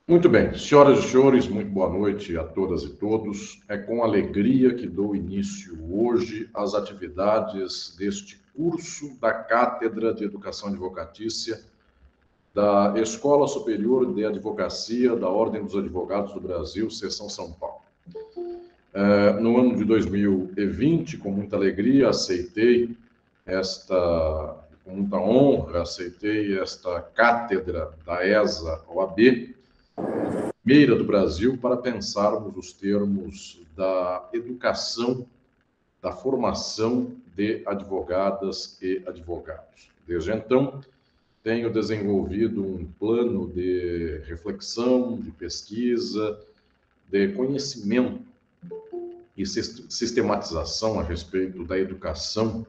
Muito bem, senhoras e senhores, muito boa noite a todas e todos. É com alegria que dou início hoje às atividades deste curso da Cátedra de Educação Advocatícia da Escola Superior de Advocacia da Ordem dos Advogados do Brasil, Seção São Paulo. No ano de 2020, com muita alegria, com muita honra, aceitei esta cátedra da ESA OAB, primeira do Brasil, para pensarmos os termos da educação, da formação de advogadas e advogados. Desde então, tenho desenvolvido um plano de reflexão, de pesquisa, de conhecimento e sistematização a respeito da educação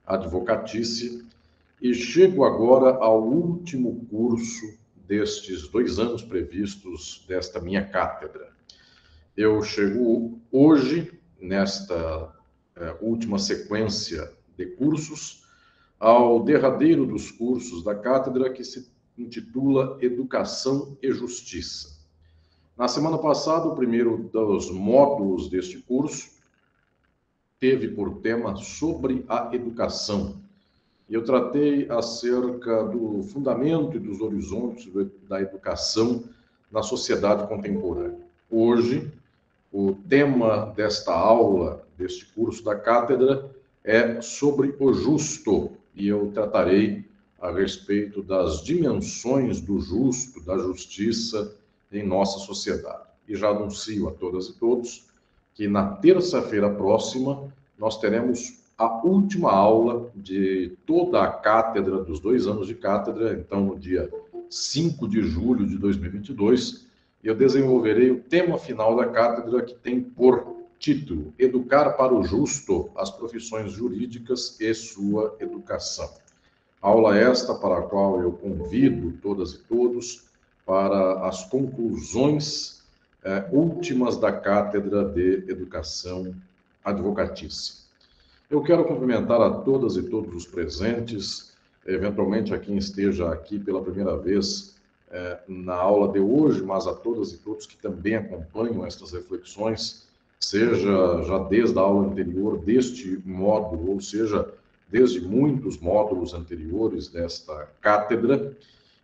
advocatícia e chego agora ao último curso destes 2 anos previstos desta minha cátedra. Eu chego hoje, nesta última sequência de cursos, ao derradeiro dos cursos da cátedra, que se intitula Educação e Justiça. Na semana passada, o primeiro dos módulos deste curso teve por tema sobre a educação. Eu tratei acerca do fundamento e dos horizontes da educação na sociedade contemporânea. Hoje, o tema desta aula, deste curso da cátedra, é sobre o justo, e eu tratarei a respeito das dimensões do justo, da justiça em nossa sociedade. E já anuncio a todas e todos que na terça-feira próxima nós teremos a última aula de toda a cátedra, dos 2 anos de cátedra, então no dia 5 de julho de 2022, eu desenvolverei o tema final da cátedra, que tem por título Educar para o Justo, as profissões jurídicas e sua educação. Aula esta para a qual eu convido todas e todos para as conclusões últimas da Cátedra de Educação Advocatícia. Eu quero cumprimentar a todas e todos os presentes, eventualmente a quem esteja aqui pela primeira vez na aula de hoje, mas a todas e todos que também acompanham estas reflexões, seja já desde a aula anterior deste módulo, ou seja, desde muitos módulos anteriores desta cátedra.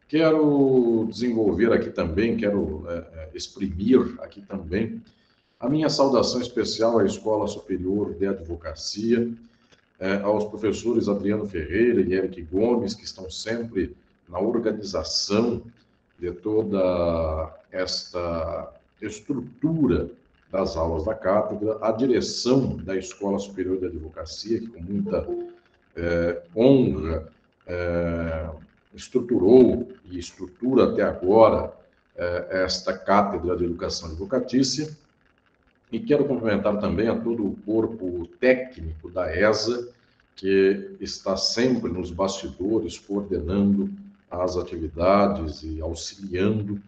Quero desenvolver aqui também, quero exprimir aqui também a minha saudação especial à Escola Superior de Advocacia, aos professores Adriano Ferreira e Eric Gomes, que estão sempre na organização de toda esta estrutura das aulas da cátedra, a direção da Escola Superior de Advocacia, que com muita honra estruturou e estrutura até agora esta cátedra de Educação Advocatícia. E quero cumprimentar também a todo o corpo técnico da ESA, que está sempre nos bastidores, coordenando as atividades e auxiliando,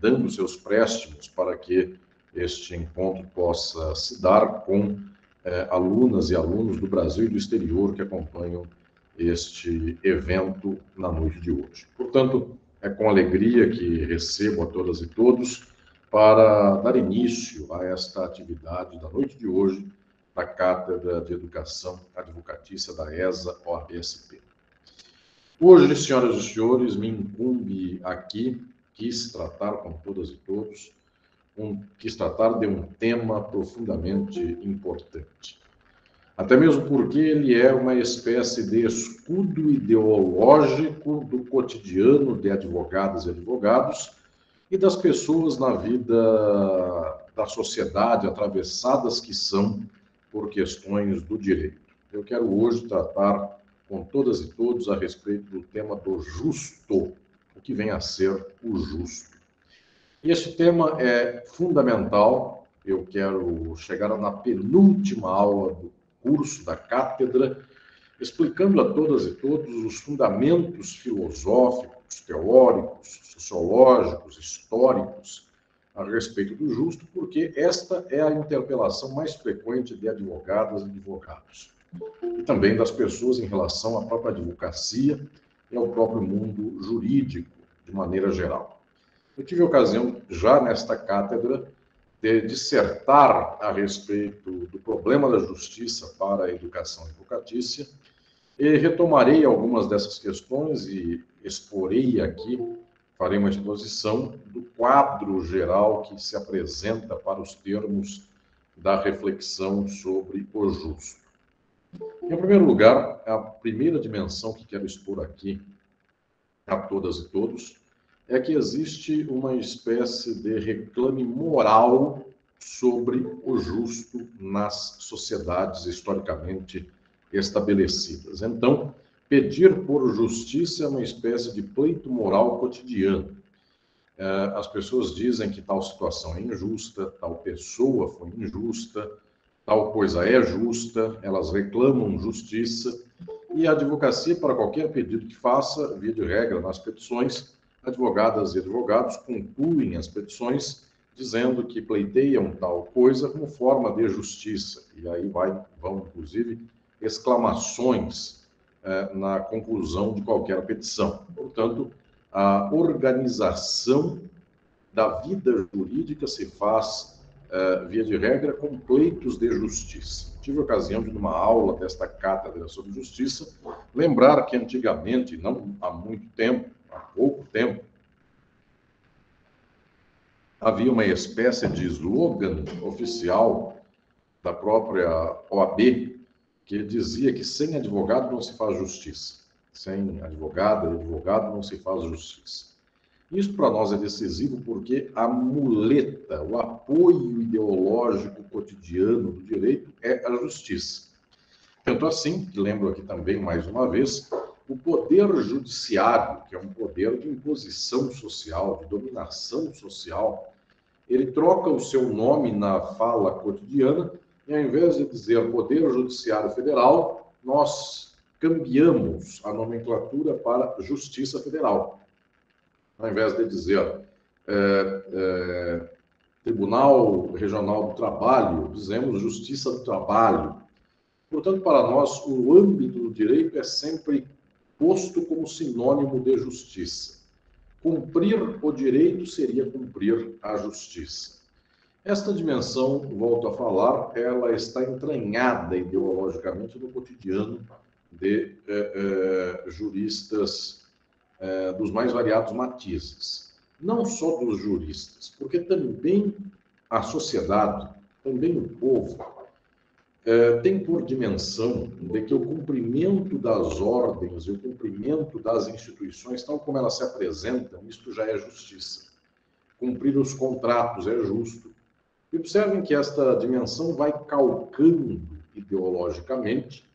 dando seus préstimos para que este encontro possa se dar com alunas e alunos do Brasil e do exterior que acompanham este evento na noite de hoje. Portanto, é com alegria que recebo a todas e todos para dar início a esta atividade da noite de hoje da Cátedra de Educação Advocatícia da ESA OAB-SP. Hoje, senhoras e senhores, me incumbe aqui, quis tratar com todas e todos, quis tratar de um tema profundamente importante. Até mesmo porque ele é uma espécie de escudo ideológico do cotidiano de advogadas e advogados e das pessoas na vida da sociedade, atravessadas que são por questões do direito. Eu quero hoje tratar com todas e todos a respeito do tema do justo, o que vem a ser o justo. E este tema é fundamental. Eu quero chegar na penúltima aula do curso da cátedra, explicando a todas e todos os fundamentos filosóficos, teóricos, sociológicos, históricos a respeito do justo, porque esta é a interpelação mais frequente de advogadas e advogados, e também das pessoas em relação à própria advocacia e ao próprio mundo jurídico, de maneira geral. Eu tive a ocasião, já nesta cátedra, de dissertar a respeito do problema da justiça para a educação advocatícia, e retomarei algumas dessas questões e exporei aqui, farei uma exposição do quadro geral que se apresenta para os termos da reflexão sobre o justo. Em primeiro lugar, a primeira dimensão que quero expor aqui a todas e todos é que existe uma espécie de reclame moral sobre o justo nas sociedades historicamente estabelecidas. Então, pedir por justiça é uma espécie de pleito moral cotidiano. As pessoas dizem que tal situação é injusta, tal pessoa foi injusta, tal coisa é justa, elas reclamam justiça, e a advocacia, para qualquer pedido que faça, via de regra, nas petições, advogadas e advogados concluem as petições dizendo que pleiteiam tal coisa como forma de justiça. E aí vão, inclusive, exclamações na conclusão de qualquer petição. Portanto, a organização da vida jurídica se faz, via de regra, com pleitos de justiça. Tive a ocasião de, numa aula desta cátedra sobre justiça, lembrar que antigamente, não há muito tempo, há pouco tempo, havia uma espécie de slogan oficial da própria OAB que dizia que sem advogado não se faz justiça. Sem advogada e advogado não se faz justiça. Isso para nós é decisivo porque a muleta, o apoio ideológico cotidiano do direito é a justiça. Tanto assim, que lembro aqui também, mais uma vez, o poder judiciário, que é um poder de imposição social, de dominação social, ele troca o seu nome na fala cotidiana e, ao invés de dizer Poder Judiciário Federal, nós cambiamos a nomenclatura para Justiça Federal. Ao invés de dizer Tribunal Regional do Trabalho, dizemos Justiça do Trabalho. Portanto, para nós, o âmbito do direito é sempre posto como sinônimo de justiça. Cumprir o direito seria cumprir a justiça. Esta dimensão, volto a falar, ela está entranhada ideologicamente no cotidiano de juristas dos mais variados matizes. Não só dos juristas, porque também a sociedade, também o povo, tem por dimensão de que o cumprimento das ordens e o cumprimento das instituições, tal como elas se apresentam, isto já é justiça. Cumprir os contratos é justo. E observem que esta dimensão vai calcando ideologicamente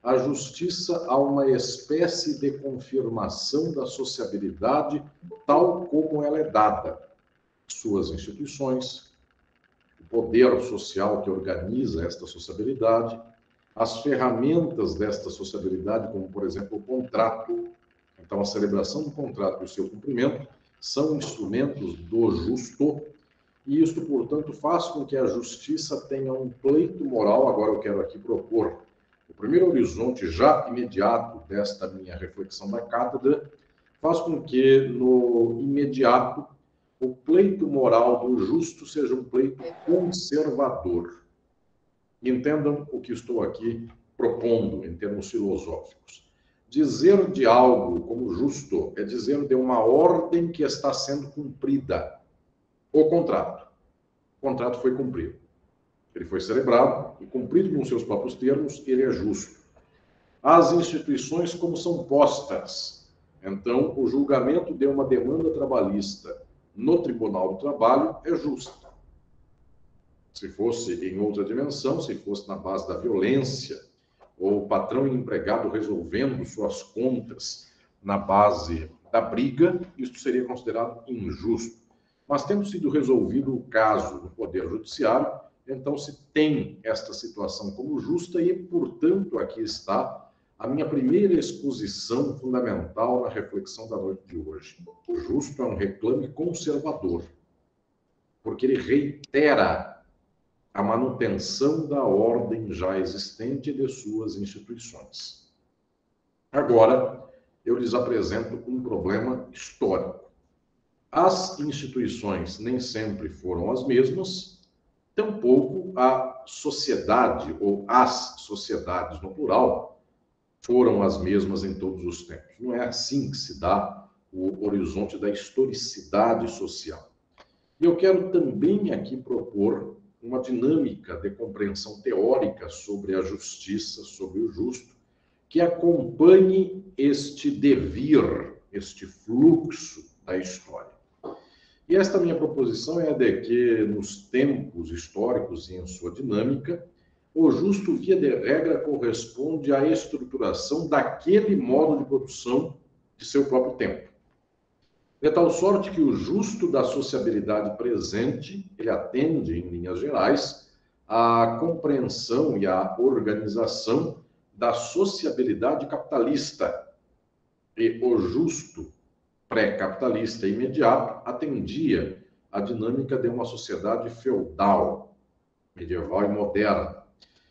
a justiça a uma espécie de confirmação da sociabilidade tal como ela é dada. Suas instituições, o poder social que organiza esta sociabilidade, as ferramentas desta sociabilidade, como, por exemplo, o contrato. Então, a celebração do contrato e o seu cumprimento são instrumentos do justo, e isto, portanto, faz com que a justiça tenha um pleito moral. Agora eu quero aqui propor o primeiro horizonte já imediato desta minha reflexão da cátedra, faz com que, no imediato, o pleito moral do justo seja um pleito conservador. Entendam o que estou aqui propondo em termos filosóficos. Dizer de algo como justo é dizer de uma ordem que está sendo cumprida. O contrato. O contrato foi cumprido. Ele foi celebrado e cumprido com seus próprios termos, ele é justo. As instituições como são postas. Então, o julgamento de uma demanda trabalhista no Tribunal do Trabalho é justo. Se fosse em outra dimensão, se fosse na base da violência, ou o patrão e empregado resolvendo suas contas na base da briga, isso seria considerado injusto. Mas tendo sido resolvido o caso no Poder Judiciário, então se tem esta situação como justa e, portanto, aqui está a minha primeira exposição fundamental na reflexão da noite de hoje. O justo é um reclame conservador, porque ele reitera a manutenção da ordem já existente de suas instituições. Agora, eu lhes apresento um problema histórico. As instituições nem sempre foram as mesmas, tampouco a sociedade ou as sociedades no plural foram as mesmas em todos os tempos. Não é assim que se dá o horizonte da historicidade social. E eu quero também aqui propor uma dinâmica de compreensão teórica sobre a justiça, sobre o justo, que acompanhe este devir, este fluxo da história. E esta minha proposição é de que, nos tempos históricos e em sua dinâmica, o justo, via de regra, corresponde à estruturação daquele modo de produção de seu próprio tempo. De tal sorte que o justo da sociabilidade presente, ele atende, em linhas gerais, à compreensão e à organização da sociabilidade capitalista. E o justo pré-capitalista imediato atendia à dinâmica de uma sociedade feudal, medieval e moderna.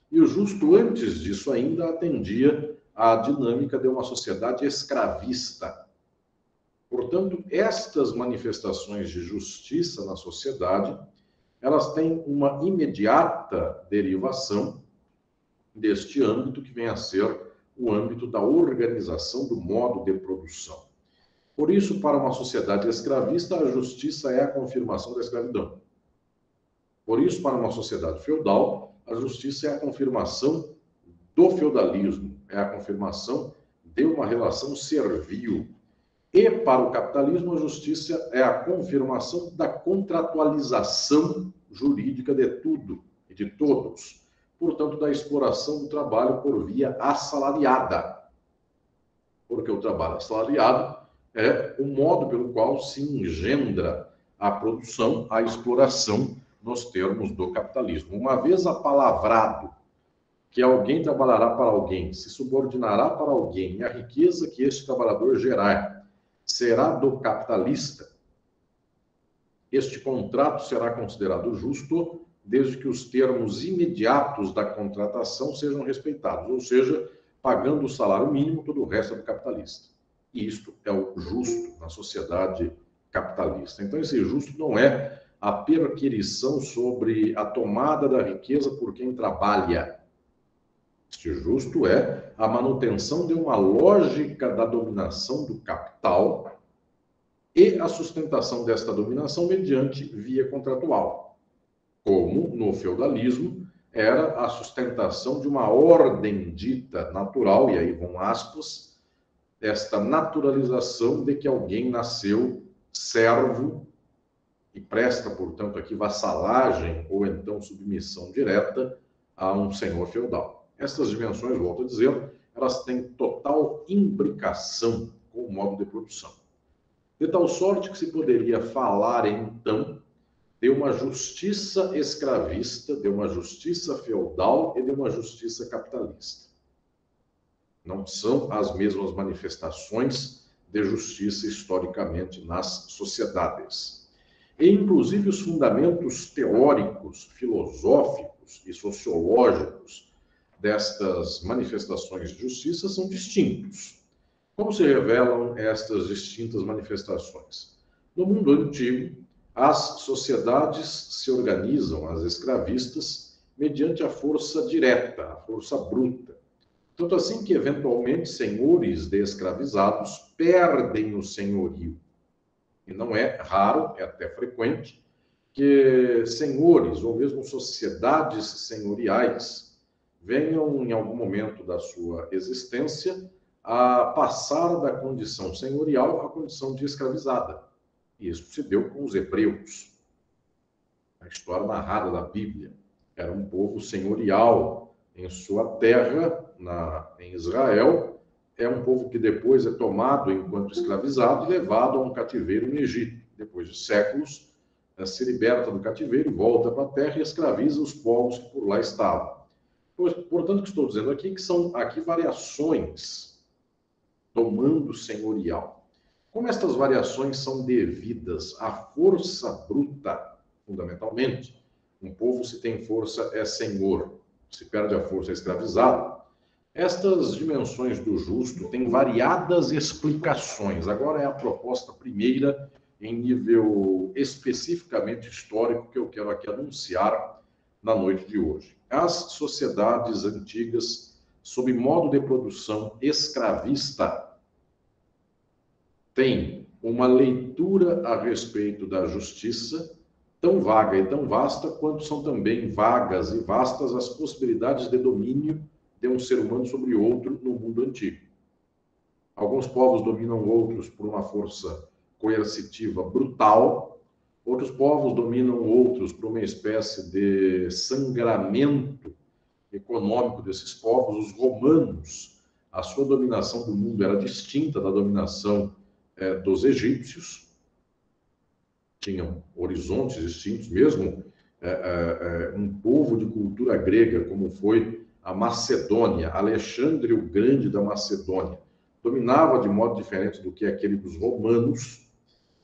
E o justo, antes disso ainda, atendia à dinâmica de uma sociedade escravista. Portanto, estas manifestações de justiça na sociedade, elas têm uma imediata derivação deste âmbito que vem a ser o âmbito da organização do modo de produção. Por isso, para uma sociedade escravista, a justiça é a confirmação da escravidão. Por isso, para uma sociedade feudal, a justiça é a confirmação do feudalismo, é a confirmação de uma relação servil. E para o capitalismo, a justiça é a confirmação da contratualização jurídica de tudo e de todos. Portanto, da exploração do trabalho por via assalariada. Porque o trabalho assalariado é o modo pelo qual se engendra a produção, a exploração, nos termos do capitalismo. Uma vez apalavrado que alguém trabalhará para alguém, se subordinará para alguém, e a riqueza que este trabalhador gerar será do capitalista, este contrato será considerado justo desde que os termos imediatos da contratação sejam respeitados, ou seja, pagando o salário mínimo, todo o resto é do capitalista. E isto é o justo na sociedade capitalista. Então, esse justo não é a perquirição sobre a tomada da riqueza por quem trabalha. Este justo é a manutenção de uma lógica da dominação do capital e a sustentação desta dominação mediante via contratual, como no feudalismo era a sustentação de uma ordem dita natural, e aí vão aspas, esta naturalização de que alguém nasceu servo e presta, portanto, aqui vassalagem ou então submissão direta a um senhor feudal. Estas dimensões, volto a dizer, elas têm total imbricação com o modo de produção. De tal sorte que se poderia falar, então, de uma justiça escravista, de uma justiça feudal e de uma justiça capitalista. Não são as mesmas manifestações de justiça historicamente nas sociedades. E, inclusive, os fundamentos teóricos, filosóficos e sociológicos destas manifestações de justiça são distintos. Como se revelam estas distintas manifestações? No mundo antigo, as sociedades se organizam, as escravistas, mediante a força direta, a força bruta. Tanto assim que, eventualmente, senhores de escravizados perdem o senhorio. E não é raro, é até frequente, que senhores ou mesmo sociedades senhoriais venham, em algum momento da sua existência, a passar da condição senhorial à condição de escravizada. E isso se deu com os hebreus. A história narrada da Bíblia. Era um povo senhorial em sua terra, em Israel. É um povo que depois é tomado enquanto escravizado e levado a um cativeiro no Egito. Depois de séculos, se liberta do cativeiro, volta para a terra e escraviza os povos que por lá estavam. Portanto, o que estou dizendo aqui que são aqui variações tomando senhorial. Como estas variações são devidas à força bruta, fundamentalmente, um povo, se tem força, é senhor, se perde a força, é escravizado. Estas dimensões do justo têm variadas explicações. Agora é a proposta primeira em nível especificamente histórico que eu quero aqui anunciar na noite de hoje. As sociedades antigas, sob modo de produção escravista, têm uma leitura a respeito da justiça tão vaga e tão vasta quanto são também vagas e vastas as possibilidades de domínio de um ser humano sobre outro no mundo antigo. Alguns povos dominam outros por uma força coercitiva brutal, outros povos dominam outros por uma espécie de sangramento econômico desses povos. Os romanos, a sua dominação do mundo era distinta da dominação dos egípcios, tinham horizontes distintos, mesmo um povo de cultura grega, como foi a Macedônia, Alexandre o Grande da Macedônia, dominava de modo diferente do que aquele dos romanos,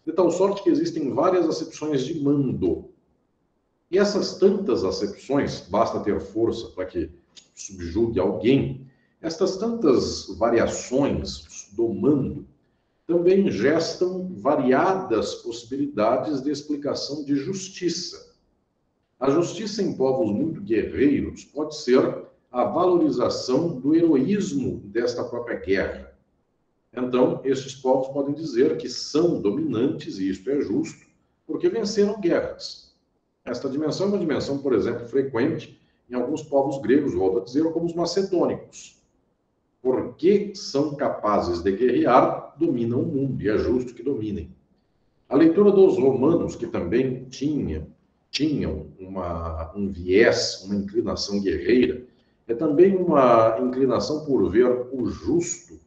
de tal sorte que existem várias acepções de mando. E essas tantas acepções, basta ter força para que subjugue alguém, estas tantas variações do mando também gestam variadas possibilidades de explicação de justiça. A justiça em povos muito guerreiros pode ser a valorização do heroísmo desta própria guerra. Então, estes povos podem dizer que são dominantes, e isto é justo, porque venceram guerras. Esta dimensão é uma dimensão, por exemplo, frequente em alguns povos gregos, volto a dizer, como os macedônicos. Porque são capazes de guerrear, dominam o mundo, e é justo que dominem. A leitura dos romanos, que também tinham um viés, uma inclinação guerreira, é também uma inclinação por ver o justo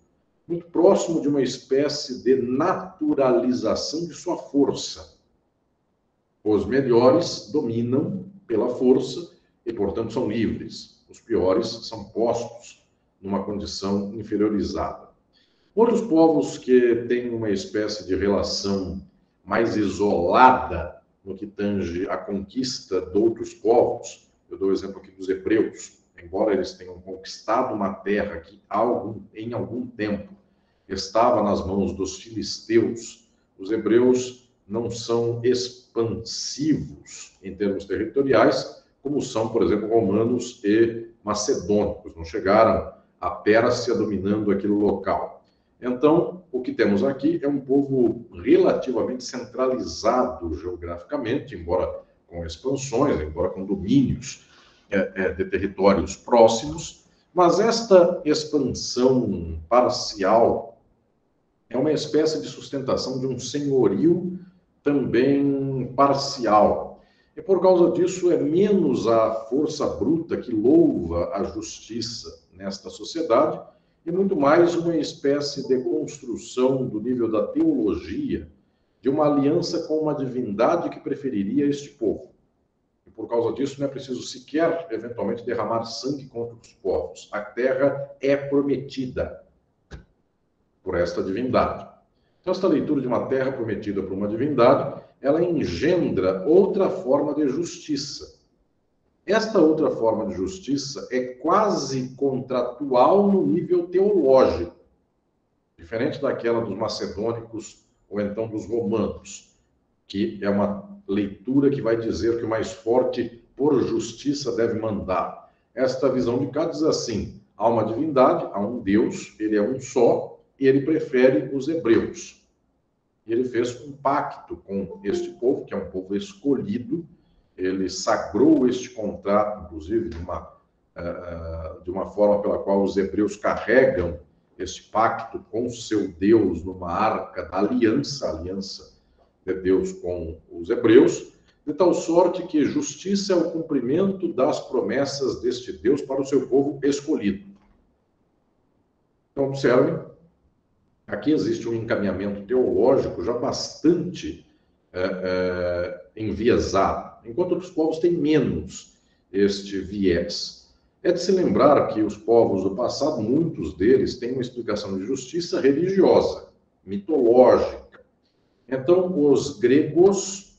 muito próximo de uma espécie de naturalização de sua força. Os melhores dominam pela força e, portanto, são livres. Os piores são postos numa condição inferiorizada. Outros povos que têm uma espécie de relação mais isolada no que tange a conquista de outros povos, eu dou o exemplo aqui dos hebreus, embora eles tenham conquistado uma terra que em algum tempo estava nas mãos dos filisteus, os hebreus não são expansivos em termos territoriais, como são, por exemplo, romanos e macedônicos, não chegaram à Pérsia dominando aquele local. Então, o que temos aqui é um povo relativamente centralizado geograficamente, embora com expansões, embora com domínios de territórios próximos, mas esta expansão parcial é uma espécie de sustentação de um senhorio também parcial. E por causa disso é menos a força bruta que louva a justiça nesta sociedade e muito mais uma espécie de construção do nível da teologia de uma aliança com uma divindade que preferiria este povo. E por causa disso não é preciso sequer, eventualmente, derramar sangue contra os povos. A terra é prometida por esta divindade. Então, esta leitura de uma terra prometida por uma divindade, ela engendra outra forma de justiça. Esta outra forma de justiça é quase contratual no nível teológico, diferente daquela dos macedônicos ou então dos romanos, que é uma leitura que vai dizer que o mais forte, por justiça, deve mandar. Esta visão de cá diz assim: há uma divindade, há um Deus, ele é um só, e ele prefere os hebreus. E ele fez um pacto com este povo, que é um povo escolhido. Ele sagrou este contrato, inclusive, de uma forma pela qual os hebreus carregam este pacto com seu Deus numa arca da aliança, a aliança de Deus com os hebreus, de tal sorte que justiça é o cumprimento das promessas deste Deus para o seu povo escolhido. Então, observem, aqui existe um encaminhamento teológico já bastante enviesado, enquanto outros povos têm menos este viés. É de se lembrar que os povos do passado, muitos deles, têm uma explicação de justiça religiosa, mitológica. Então, os gregos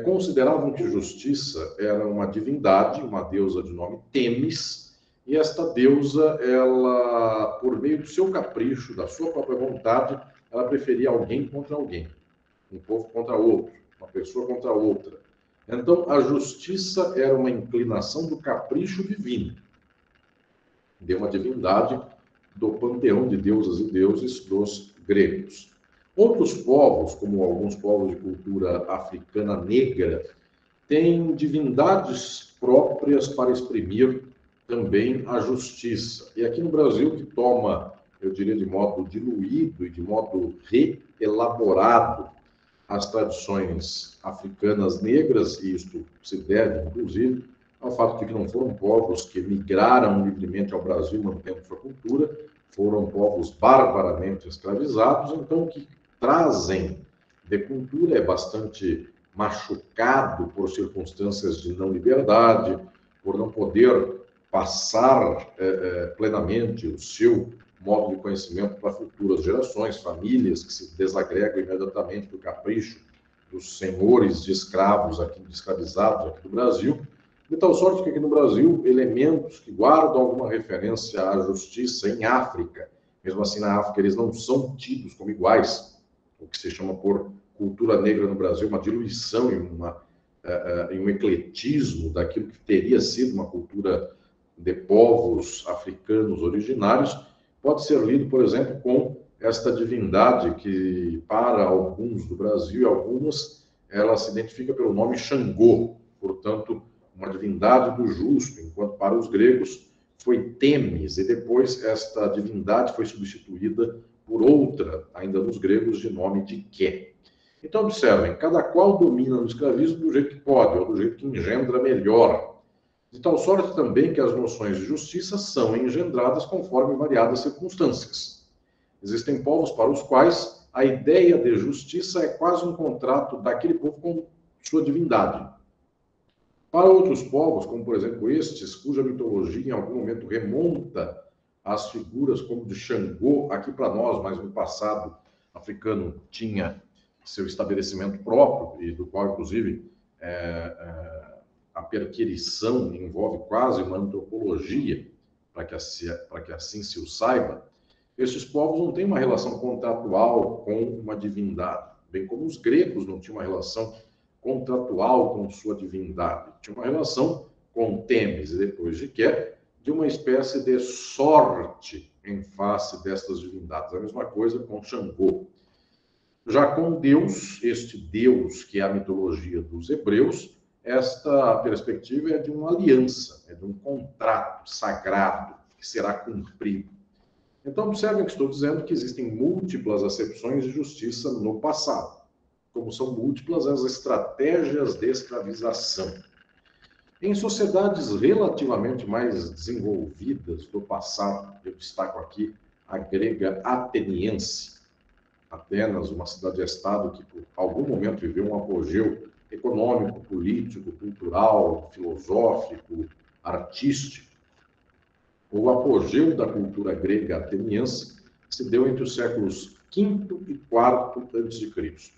consideravam que justiça era uma divindade, uma deusa de nome Temis, e esta deusa, ela, por meio do seu capricho, da sua própria vontade, ela preferia alguém contra alguém. um povo contra outro, uma pessoa contra outra. Então, a justiça era uma inclinação do capricho divino, de uma divindade do panteão de deusas e deuses dos gregos. Outros povos, como alguns povos de cultura africana negra, têm divindades próprias para exprimir também a justiça. E aqui no Brasil, que toma, eu diria, de modo diluído e de modo reelaborado as tradições africanas negras, e isto se deve, inclusive, ao fato de que não foram povos que migraram livremente ao Brasil mantendo sua cultura, foram povos barbaramente escravizados, então o que trazem de cultura é bastante machucado por circunstâncias de não liberdade, por não poder passar plenamente o seu modo de conhecimento para futuras gerações, famílias que se desagregam imediatamente do capricho dos senhores de escravos aqui, de escravizados aqui do Brasil, de tal sorte que aqui no Brasil, elementos que guardam alguma referência à justiça em África, mesmo assim na África eles não são tidos como iguais, o que se chama por cultura negra no Brasil, uma diluição em um ecletismo daquilo que teria sido uma cultura de povos africanos originários, pode ser lido, por exemplo, com esta divindade que, para alguns do Brasil e algumas, ela se identifica pelo nome Xangô, portanto, uma divindade do justo, enquanto para os gregos foi Temis, e depois esta divindade foi substituída por outra, ainda nos gregos, de nome de Ké. Então, observem, cada qual domina no escravismo do jeito que pode, ou do jeito que engendra melhor. De tal sorte também que as noções de justiça são engendradas conforme variadas circunstâncias. Existem povos para os quais a ideia de justiça é quase um contrato daquele povo com sua divindade. Para outros povos, como por exemplo estes, cuja mitologia em algum momento remonta às figuras como de Xangô, aqui para nós, mas no passado africano tinha seu estabelecimento próprio, e do qual, inclusive, a perquirição envolve quase uma antropologia, para que assim se o saiba. Esses povos não têm uma relação contratual com uma divindade, bem como os gregos não tinham uma relação contratual com sua divindade. Tinha uma relação com Temis, e depois de Ké, de uma espécie de sorte em face destas divindades. A mesma coisa com Xangô. Já com Deus, este Deus que é a mitologia dos hebreus, esta perspectiva é de uma aliança, é de um contrato sagrado que será cumprido. Então, observem que estou dizendo que existem múltiplas acepções de justiça no passado, como são múltiplas as estratégias de escravização. Em sociedades relativamente mais desenvolvidas do passado, eu destaco aqui a grega ateniense. Atenas, uma cidade-estado que por algum momento viveu um apogeu econômico, político, cultural, filosófico, artístico. O apogeu da cultura grega ateniense se deu entre os séculos V e IV a.C.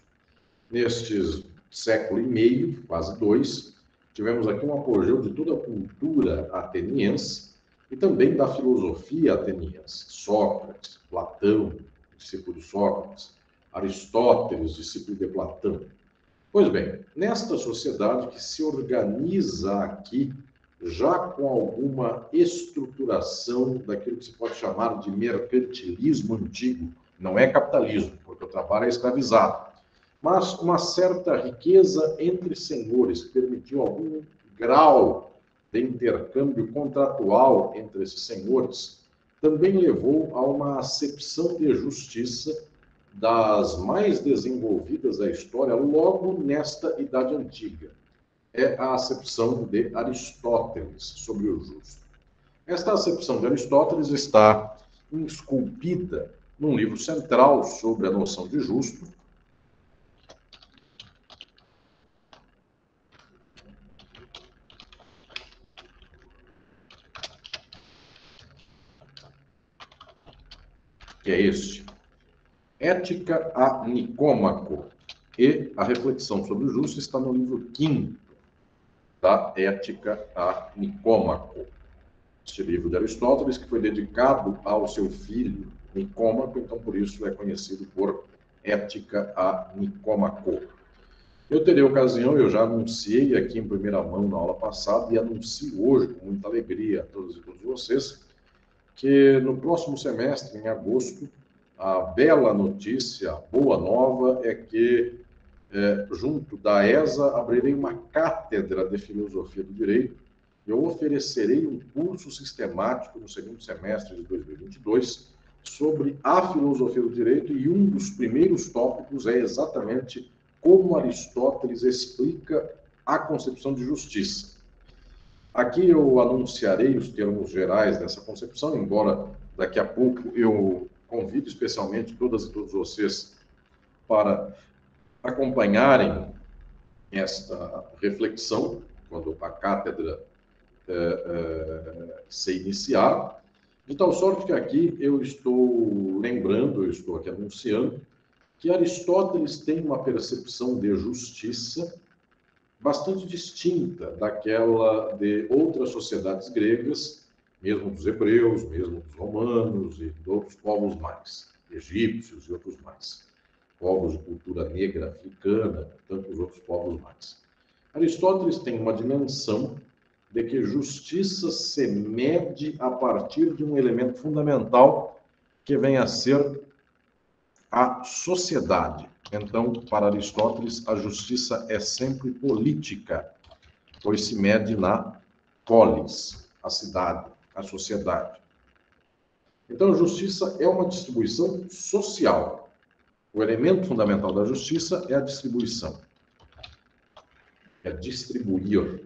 Nestes século e meio, quase dois, tivemos aqui um apogeu de toda a cultura ateniense e também da filosofia ateniense. Sócrates, Platão, discípulo de Sócrates, Aristóteles, discípulo de Platão. Pois bem, nesta sociedade que se organiza aqui, já com alguma estruturação daquilo que se pode chamar de mercantilismo antigo, não é capitalismo, porque o trabalho é escravizado, mas uma certa riqueza entre senhores, que permitiu algum grau de intercâmbio contratual entre esses senhores, também levou a uma acepção de justiça das mais desenvolvidas da história logo nesta Idade Antiga. É a acepção de Aristóteles sobre o justo. Esta acepção de Aristóteles está esculpida num livro central sobre a noção de justo, que é este, Ética a Nicômaco, e a reflexão sobre o justo está no livro 5º da Ética a Nicômaco. Este livro de Aristóteles, que foi dedicado ao seu filho Nicômaco, então por isso é conhecido por Ética a Nicômaco. Eu terei ocasião, eu já anunciei aqui em primeira mão na aula passada e anuncio hoje com muita alegria a todos e todos vocês, que no próximo semestre, em agosto, a bela notícia, a boa nova é que, junto da ESA, abrirei uma cátedra de Filosofia do Direito. Eu oferecerei um curso sistemático no segundo semestre de 2022 sobre a filosofia do direito e um dos primeiros tópicos é exatamente como Aristóteles explica a concepção de justiça. Aqui eu anunciarei os termos gerais dessa concepção, embora daqui a pouco eu convido especialmente todas e todos vocês para acompanharem esta reflexão, quando a cátedra se iniciar, de tal sorte que aqui eu estou lembrando, eu estou aqui anunciando, que Aristóteles tem uma percepção de justiça bastante distinta daquela de outras sociedades gregas, mesmo dos hebreus, mesmo dos romanos e de outros povos mais, egípcios e outros mais, povos de cultura negra africana, tantos outros povos mais. Aristóteles tem uma dimensão de que justiça se mede a partir de um elemento fundamental que vem a ser a sociedade. Então, para Aristóteles, a justiça é sempre política, pois se mede na polis, a cidade, a sociedade. Então, a justiça é uma distribuição social. O elemento fundamental da justiça é a distribuição. É distribuir.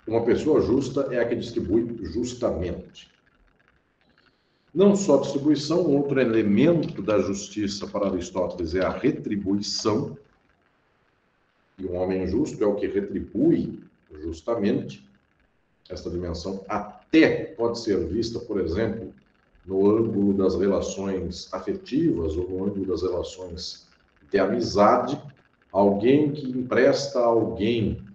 Uma pessoa justa é a que distribui justamente. Não só a distribuição, outro elemento da justiça para Aristóteles é a retribuição. E um homem justo é o que retribui justamente. Esta dimensão até pode ser vista, por exemplo, no ângulo das relações afetivas ou no ângulo das relações de amizade. Alguém que empresta a alguém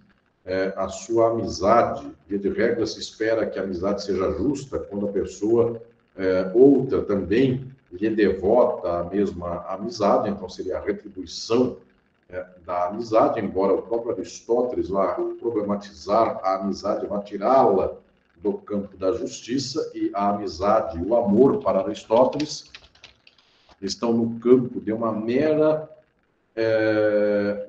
a sua amizade, via de regra se espera que a amizade seja justa quando a pessoa outra também lhe devota a mesma amizade, então seria a retribuição da amizade, embora o próprio Aristóteles vá problematizar a amizade, vá tirá-la do campo da justiça, e a amizade e o amor para Aristóteles estão no campo de uma mera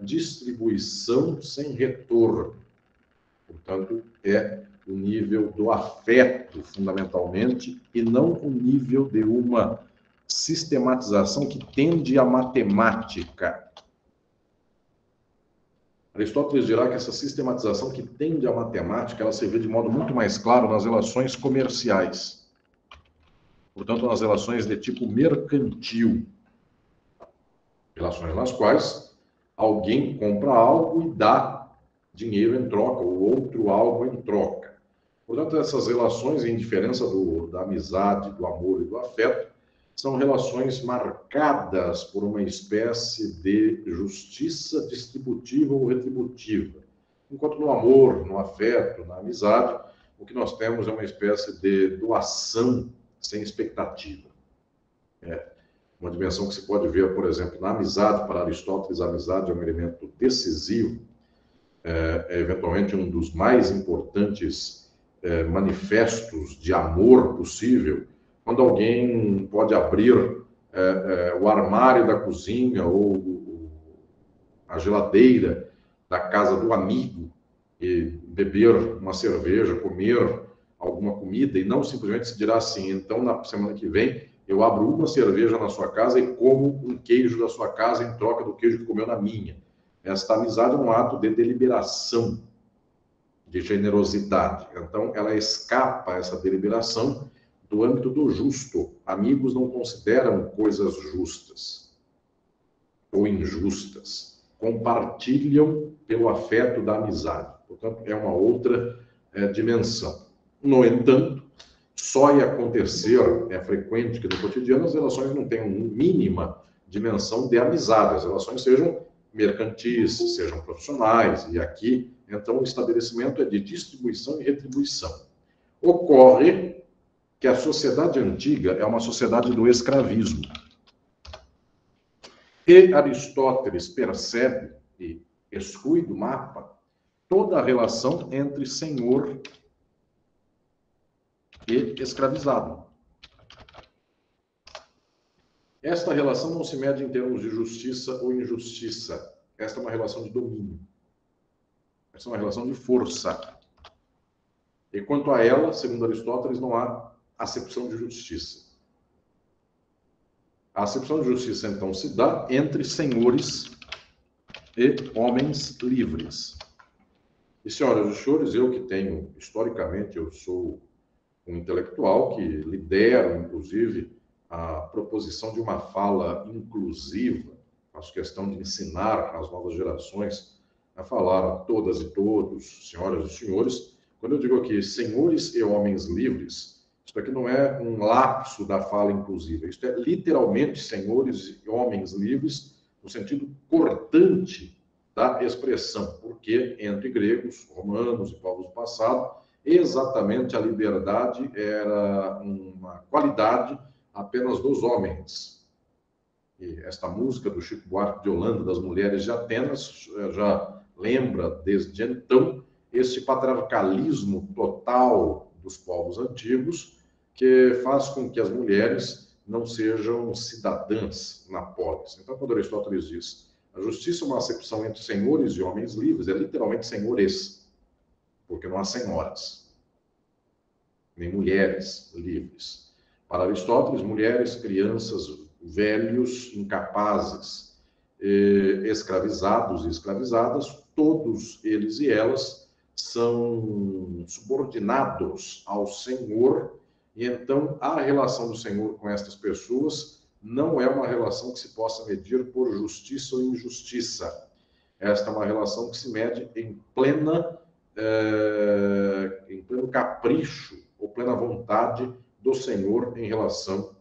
distribuição sem retorno. Portanto, é o nível do afeto, fundamentalmente, e não o nível de uma sistematização que tende à matemática. Aristóteles dirá que essa sistematização que tende à matemática, ela se vê de modo muito mais claro nas relações comerciais. Portanto, nas relações de tipo mercantil. Relações nas quais alguém compra algo e dá dinheiro em troca, ou outro algo em troca. Portanto, essas relações, em diferença da amizade, do amor e do afeto, são relações marcadas por uma espécie de justiça distributiva ou retributiva. Enquanto no amor, no afeto, na amizade, o que nós temos é uma espécie de doação sem expectativa. Uma dimensão que se pode ver, por exemplo, na amizade. Para Aristóteles, a amizade é um elemento decisivo, eventualmente um dos mais importantes manifestos de amor possível, quando alguém pode abrir o armário da cozinha ou a geladeira da casa do amigo e beber uma cerveja, comer alguma comida, e não simplesmente se dirá assim: então na semana que vem eu abro uma cerveja na sua casa e como um queijo da sua casa em troca do queijo que comeu na minha. Esta amizade é um ato de deliberação, de generosidade. Então, ela escapa, essa deliberação, do âmbito do justo. Amigos não consideram coisas justas ou injustas. Compartilham pelo afeto da amizade. Portanto, é uma outra dimensão. No entanto, só ia acontecer, é frequente que no cotidiano as relações não tenham mínima dimensão de amizade. As relações sejam mercantis, sejam profissionais, e aqui, então, o estabelecimento é de distribuição e retribuição. Ocorre que a sociedade antiga é uma sociedade do escravismo. E Aristóteles percebe e exclui do mapa toda a relação entre senhor e escravizado. Esta relação não se mede em termos de justiça ou injustiça. Esta é uma relação de domínio. Esta é uma relação de força. E quanto a ela, segundo Aristóteles, não há acepção de justiça. A acepção de justiça, então, se dá entre senhores e homens livres. E, senhoras e senhores, eu que tenho, historicamente, eu sou um intelectual que lidero, inclusive, a proposição de uma fala inclusiva, faço questão de ensinar às novas gerações a falar a todas e todos, senhoras e senhores. Quando eu digo aqui senhores e homens livres, isso aqui não é um lapso da fala inclusiva, isso é literalmente senhores e homens livres, no sentido cortante da expressão, porque entre gregos, romanos e povos do passado, exatamente a liberdade era uma qualidade apenas dos homens. E esta música do Chico Buarque de Holanda, das mulheres de Atenas, já lembra desde então esse patriarcalismo total dos povos antigos, que faz com que as mulheres não sejam cidadãs na polis. Então, quando Aristóteles diz a justiça é uma acepção entre senhores e homens livres, é literalmente senhores, porque não há senhoras, nem mulheres livres. Para Aristóteles, mulheres, crianças, velhos, incapazes, escravizados e escravizadas, todos eles e elas são subordinados ao Senhor, e então a relação do Senhor com estas pessoas não é uma relação que se possa medir por justiça ou injustiça. Esta é uma relação que se mede em pleno capricho ou plena vontade do Senhor em relação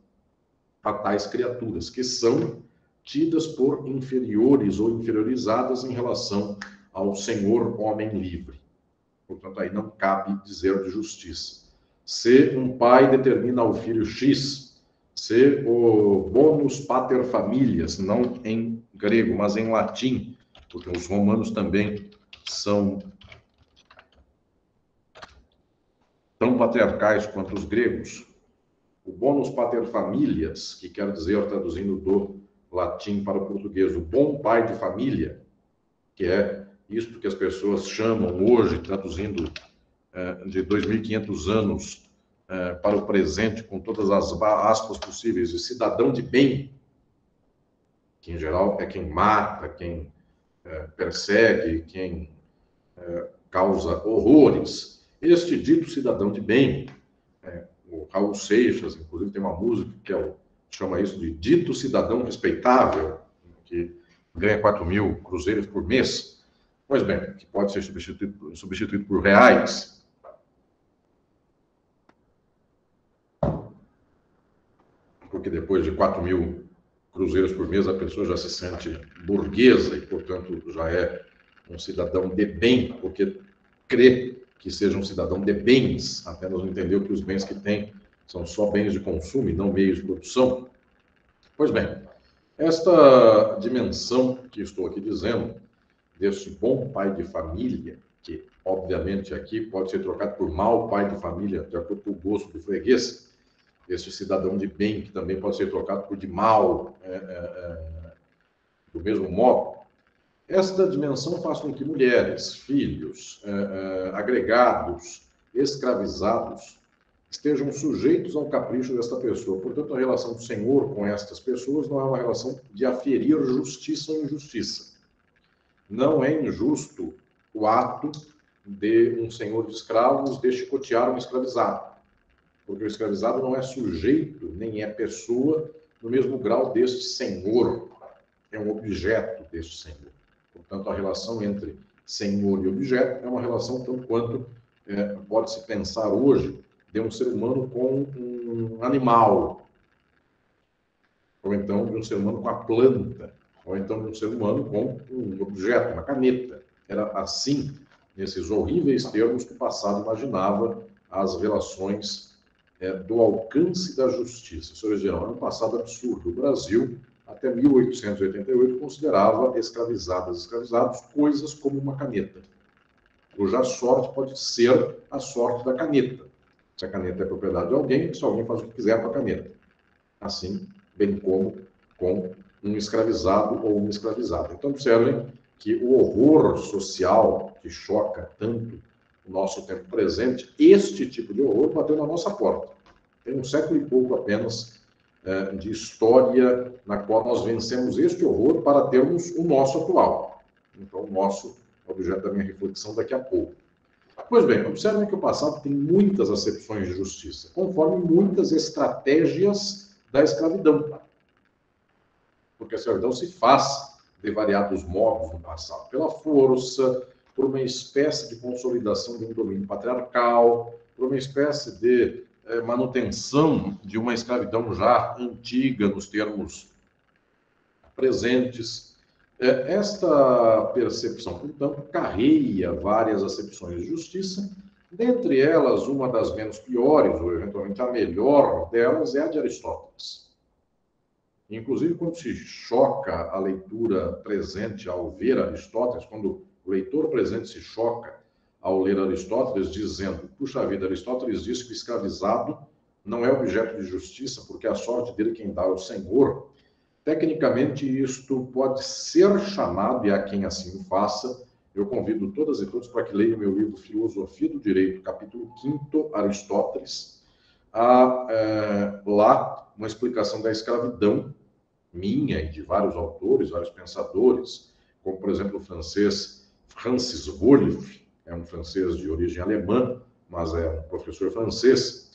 a tais criaturas, que são tidas por inferiores ou inferiorizadas em relação ao Senhor homem livre. Portanto, aí não cabe dizer de justiça. Se um pai determina ao filho X, se o bonus pater familias, não em grego, mas em latim, porque os romanos também são tão patriarcais quanto os gregos, o bonus pater familias, que quer dizer, traduzindo do latim para o português, o bom pai de família, que é isto que as pessoas chamam hoje, traduzindo de 2.500 anos para o presente, com todas as aspas possíveis, de cidadão de bem, que em geral é quem mata, quem persegue, quem causa horrores. Este dito cidadão de bem, o Raul Seixas, inclusive, tem uma música que chama isso de dito cidadão respeitável, que ganha 4.000 cruzeiros por mês. Pois bem, que pode ser substituído por reais. Porque depois de 4.000 cruzeiros por mês, a pessoa já se sente burguesa e, portanto, já é um cidadão de bem, porque crê que seja um cidadão de bens, apenas não entendeu que os bens que tem são só bens de consumo e não meios de produção. Pois bem, esta dimensão que estou aqui dizendo, desse bom pai de família, que obviamente aqui pode ser trocado por mau pai de família, de acordo com o gosto do freguês, esse cidadão de bem, que também pode ser trocado por de mal, do mesmo modo. Esta dimensão faz com que mulheres, filhos, agregados, escravizados, estejam sujeitos ao capricho desta pessoa. Portanto, a relação do Senhor com estas pessoas não é uma relação de aferir justiça ou injustiça. Não é injusto o ato de um senhor de escravos de chicotear um escravizado, porque o escravizado não é sujeito, nem é pessoa, no mesmo grau deste senhor, é um objeto deste senhor. Portanto, a relação entre senhor e objeto é uma relação tanto quanto pode-se pensar hoje de um ser humano com um animal, ou então de um ser humano com a planta, ou então de um ser humano com um objeto, uma caneta. Era assim, nesses horríveis termos que o passado imaginava as relações do alcance da justiça. Isso é um passado absurdo. O Brasil, até 1888, considerava escravizadas e escravizados coisas como uma caneta, cuja sorte pode ser a sorte da caneta. Se a caneta é propriedade de alguém, se alguém faz o que quiser com a caneta. Assim, bem como com um escravizado ou uma escravizada. Então, observem que o horror social que choca tanto o nosso tempo presente, este tipo de horror bateu na nossa porta. Tem um século e pouco apenas de história na qual nós vencemos este horror para termos o nosso atual. Então, o nosso objeto da minha reflexão daqui a pouco. Pois bem, observem que o passado tem muitas acepções de justiça, conforme muitas estratégias da escravidão. Porque a escravidão se faz de variados modos no passado, pela força, por uma espécie de consolidação de um domínio patriarcal, por uma espécie de manutenção de uma escravidão já antiga nos termos presentes. Esta percepção, portanto, carreia várias acepções de justiça, dentre elas, uma das menos piores, ou eventualmente a melhor delas, é a de Aristóteles. Inclusive, quando se choca a leitura presente ao ver Aristóteles, quando o leitor presente se choca ao ler Aristóteles, dizendo, puxa vida, Aristóteles disse que o escravizado não é objeto de justiça, porque a sorte dele quem dá é o Senhor. Tecnicamente, isto pode ser chamado, e a quem assim o faça, eu convido todas e todos para que leiam meu livro Filosofia do Direito, capítulo 5º, Aristóteles. Há lá uma explicação da escravidão, minha e de vários autores, vários pensadores, como, por exemplo, o francês Francis Wolff, é um francês de origem alemã, mas é um professor francês,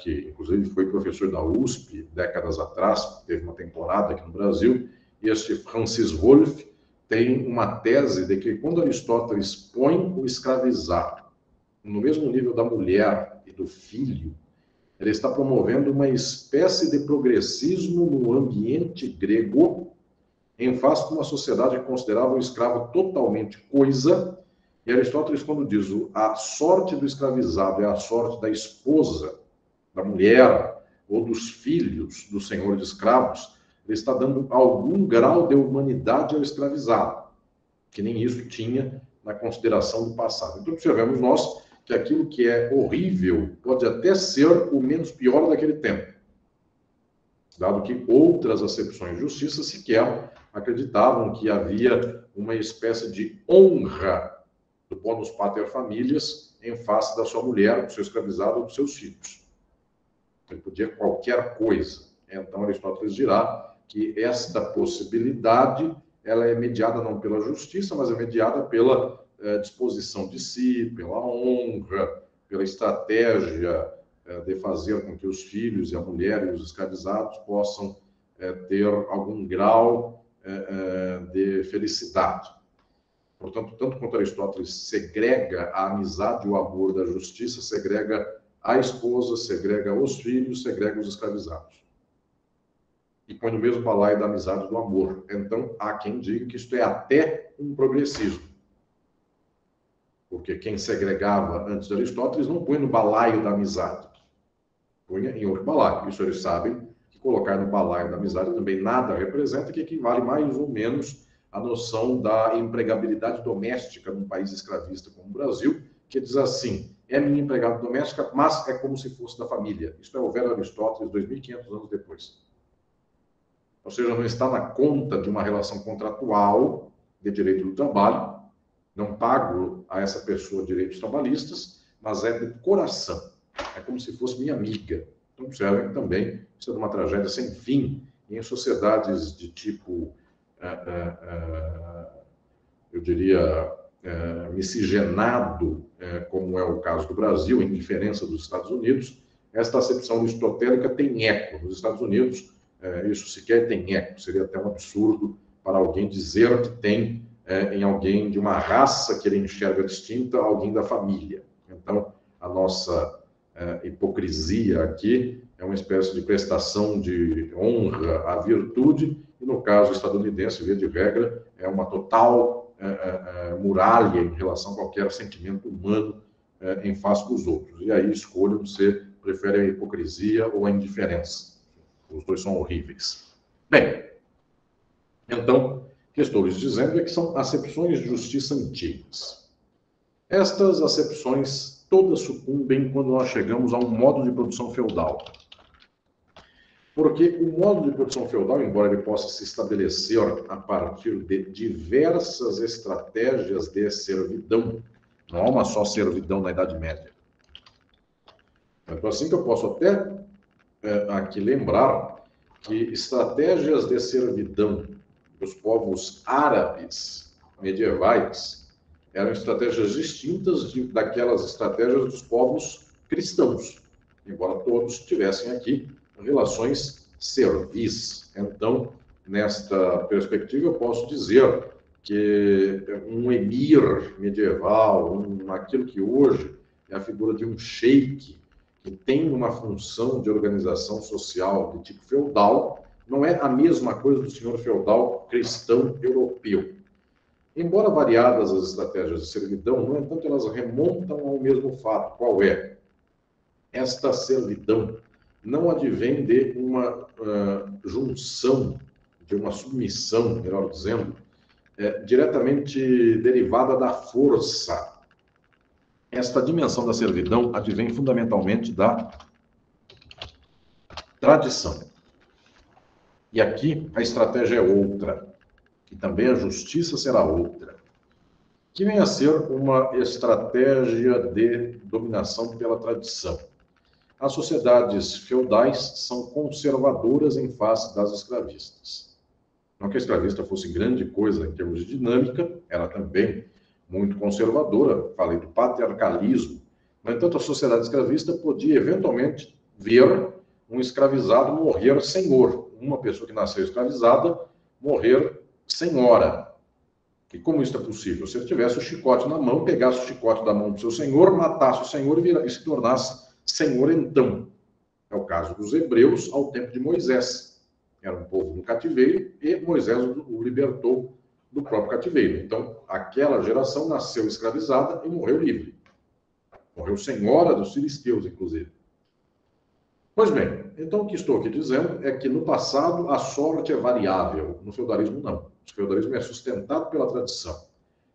que inclusive foi professor da USP décadas atrás, teve uma temporada aqui no Brasil, e este Francis Wolff tem uma tese de que quando Aristóteles põe o escravizado no mesmo nível da mulher e do filho, ele está promovendo uma espécie de progressismo no ambiente grego, em face de uma sociedade que considerava o escravo totalmente coisa, e Aristóteles, quando diz a sorte do escravizado é a sorte da esposa, da mulher ou dos filhos do senhor de escravos, ele está dando algum grau de humanidade ao escravizado, que nem isso tinha na consideração do passado. Então, observemos nós que aquilo que é horrível pode até ser o menos pior daquele tempo, dado que outras acepções de justiça sequer acreditavam que havia uma espécie de honra do bonus pater familias em face da sua mulher, do seu escravizado ou dos seus filhos. Ele podia qualquer coisa. Então, Aristóteles dirá que esta possibilidade ela é mediada não pela justiça, mas é mediada pela disposição de si, pela honra, pela estratégia de fazer com que os filhos e a mulher e os escravizados possam ter algum grau de felicidade. Portanto, tanto quanto Aristóteles segrega a amizade e o amor da justiça, segrega a esposa, segrega os filhos, segrega os escravizados. E põe no mesmo balaio da amizade e do amor. Então, há quem diga que isto é até um progressismo. Porque quem segregava antes de Aristóteles não põe no balaio da amizade. Punha em outro balaio. Isso eles sabem que colocar no balaio da amizade também nada representa, que equivale mais ou menos à noção da empregabilidade doméstica num país escravista como o Brasil, que diz assim, é minha empregada doméstica, mas é como se fosse da família. Isto é o velho Aristóteles, 2.500 anos depois. Ou seja, não está na conta de uma relação contratual de direito do trabalho, não pago a essa pessoa direitos trabalhistas, mas é de coração. É como se fosse minha amiga. Então, observem que também isso é uma tragédia sem fim. E em sociedades de tipo, eu diria, miscigenado, como é o caso do Brasil, em diferença dos Estados Unidos, esta acepção aristotélica tem eco. Nos Estados Unidos, isso sequer tem eco. Seria até um absurdo para alguém dizer que tem em alguém de uma raça que ele enxerga distinta, alguém da família. Então, a nossa hipocrisia aqui é uma espécie de prestação de honra à virtude, e no caso estadunidense, via de regra, é uma total muralha em relação a qualquer sentimento humano em face dos outros. E aí escolham se prefere a hipocrisia ou a indiferença. Os dois são horríveis. Bem, Então, o que estou lhes dizendo é que são acepções de justiça antigas. Estas acepções todas sucumbem quando nós chegamos a um modo de produção feudal. Porque o modo de produção feudal, embora ele possa se estabelecer a partir de diversas estratégias de servidão, não há uma só servidão na Idade Média. Então, assim que eu posso até aqui lembrar que estratégias de servidão dos povos árabes medievais eram estratégias distintas daquelas estratégias dos povos cristãos, embora todos tivessem aqui relações servis. Então, nesta perspectiva, eu posso dizer que um emir medieval, aquilo que hoje é a figura de um sheik, que tem uma função de organização social de tipo feudal, não é a mesma coisa do senhor feudal cristão europeu. Embora variadas as estratégias de servidão, no entanto, elas remontam ao mesmo fato. Qual é? Esta servidão não advém de uma junção, de uma submissão, melhor dizendo, diretamente derivada da força. Esta dimensão da servidão advém fundamentalmente da tradição. E aqui a estratégia é outra, e também a justiça será outra, que vem a ser uma estratégia de dominação pela tradição. As sociedades feudais são conservadoras em face das escravistas. Não que a escravista fosse grande coisa em termos de dinâmica, era também muito conservadora, falei do patriarcalismo. No entanto, a sociedade escravista podia eventualmente ver um escravizado morrer senhor, uma pessoa que nasceu escravizada morrer senhora. E como isso é possível? Se ele tivesse o chicote na mão, pegasse o chicote da mão do seu senhor, matasse o senhor e se tornasse senhor então. É o caso dos hebreus ao tempo de Moisés. Era um povo no cativeiro e Moisés o libertou do próprio cativeiro. Então, aquela geração nasceu escravizada e morreu livre. Morreu senhora dos filisteus, inclusive. Pois bem, então o que estou aqui dizendo é que no passado a sorte é variável, no feudalismo não. O feudalismo é sustentado pela tradição,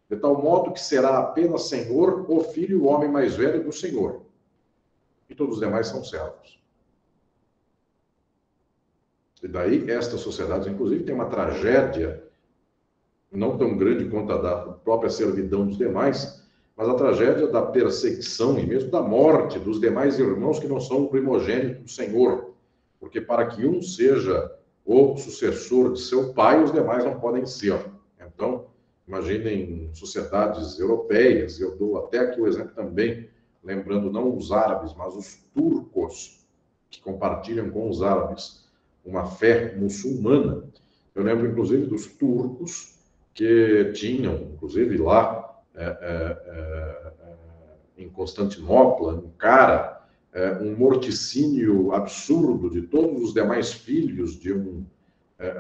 de tal modo que será apenas senhor o filho, o homem mais velho do senhor. E todos os demais são servos. E daí estas sociedades, inclusive, têm uma tragédia, não tão grande quanto a da própria servidão dos demais, mas a tragédia da perseguição e mesmo da morte dos demais irmãos que não são o primogênito do Senhor. Porque para que um seja o sucessor de seu pai, os demais não podem ser. Então, imaginem sociedades europeias, eu dou até aqui o exemplo também, lembrando não os árabes, mas os turcos, que compartilham com os árabes uma fé muçulmana. Eu lembro, inclusive, dos turcos que tinham, inclusive lá em Constantinopla, um cara, um morticínio absurdo de todos os demais filhos de um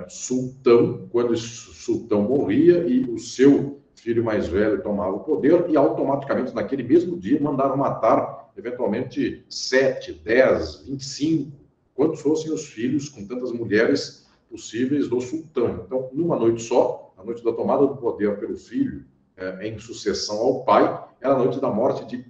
sultão, quando esse sultão morria e o seu filho mais velho tomava o poder, e automaticamente, naquele mesmo dia, mandaram matar, eventualmente, 7, 10, 25, quantos fossem os filhos, com tantas mulheres possíveis, do sultão. Então, numa noite só, a noite da tomada do poder pelo filho, em sucessão ao pai, era a noite da morte de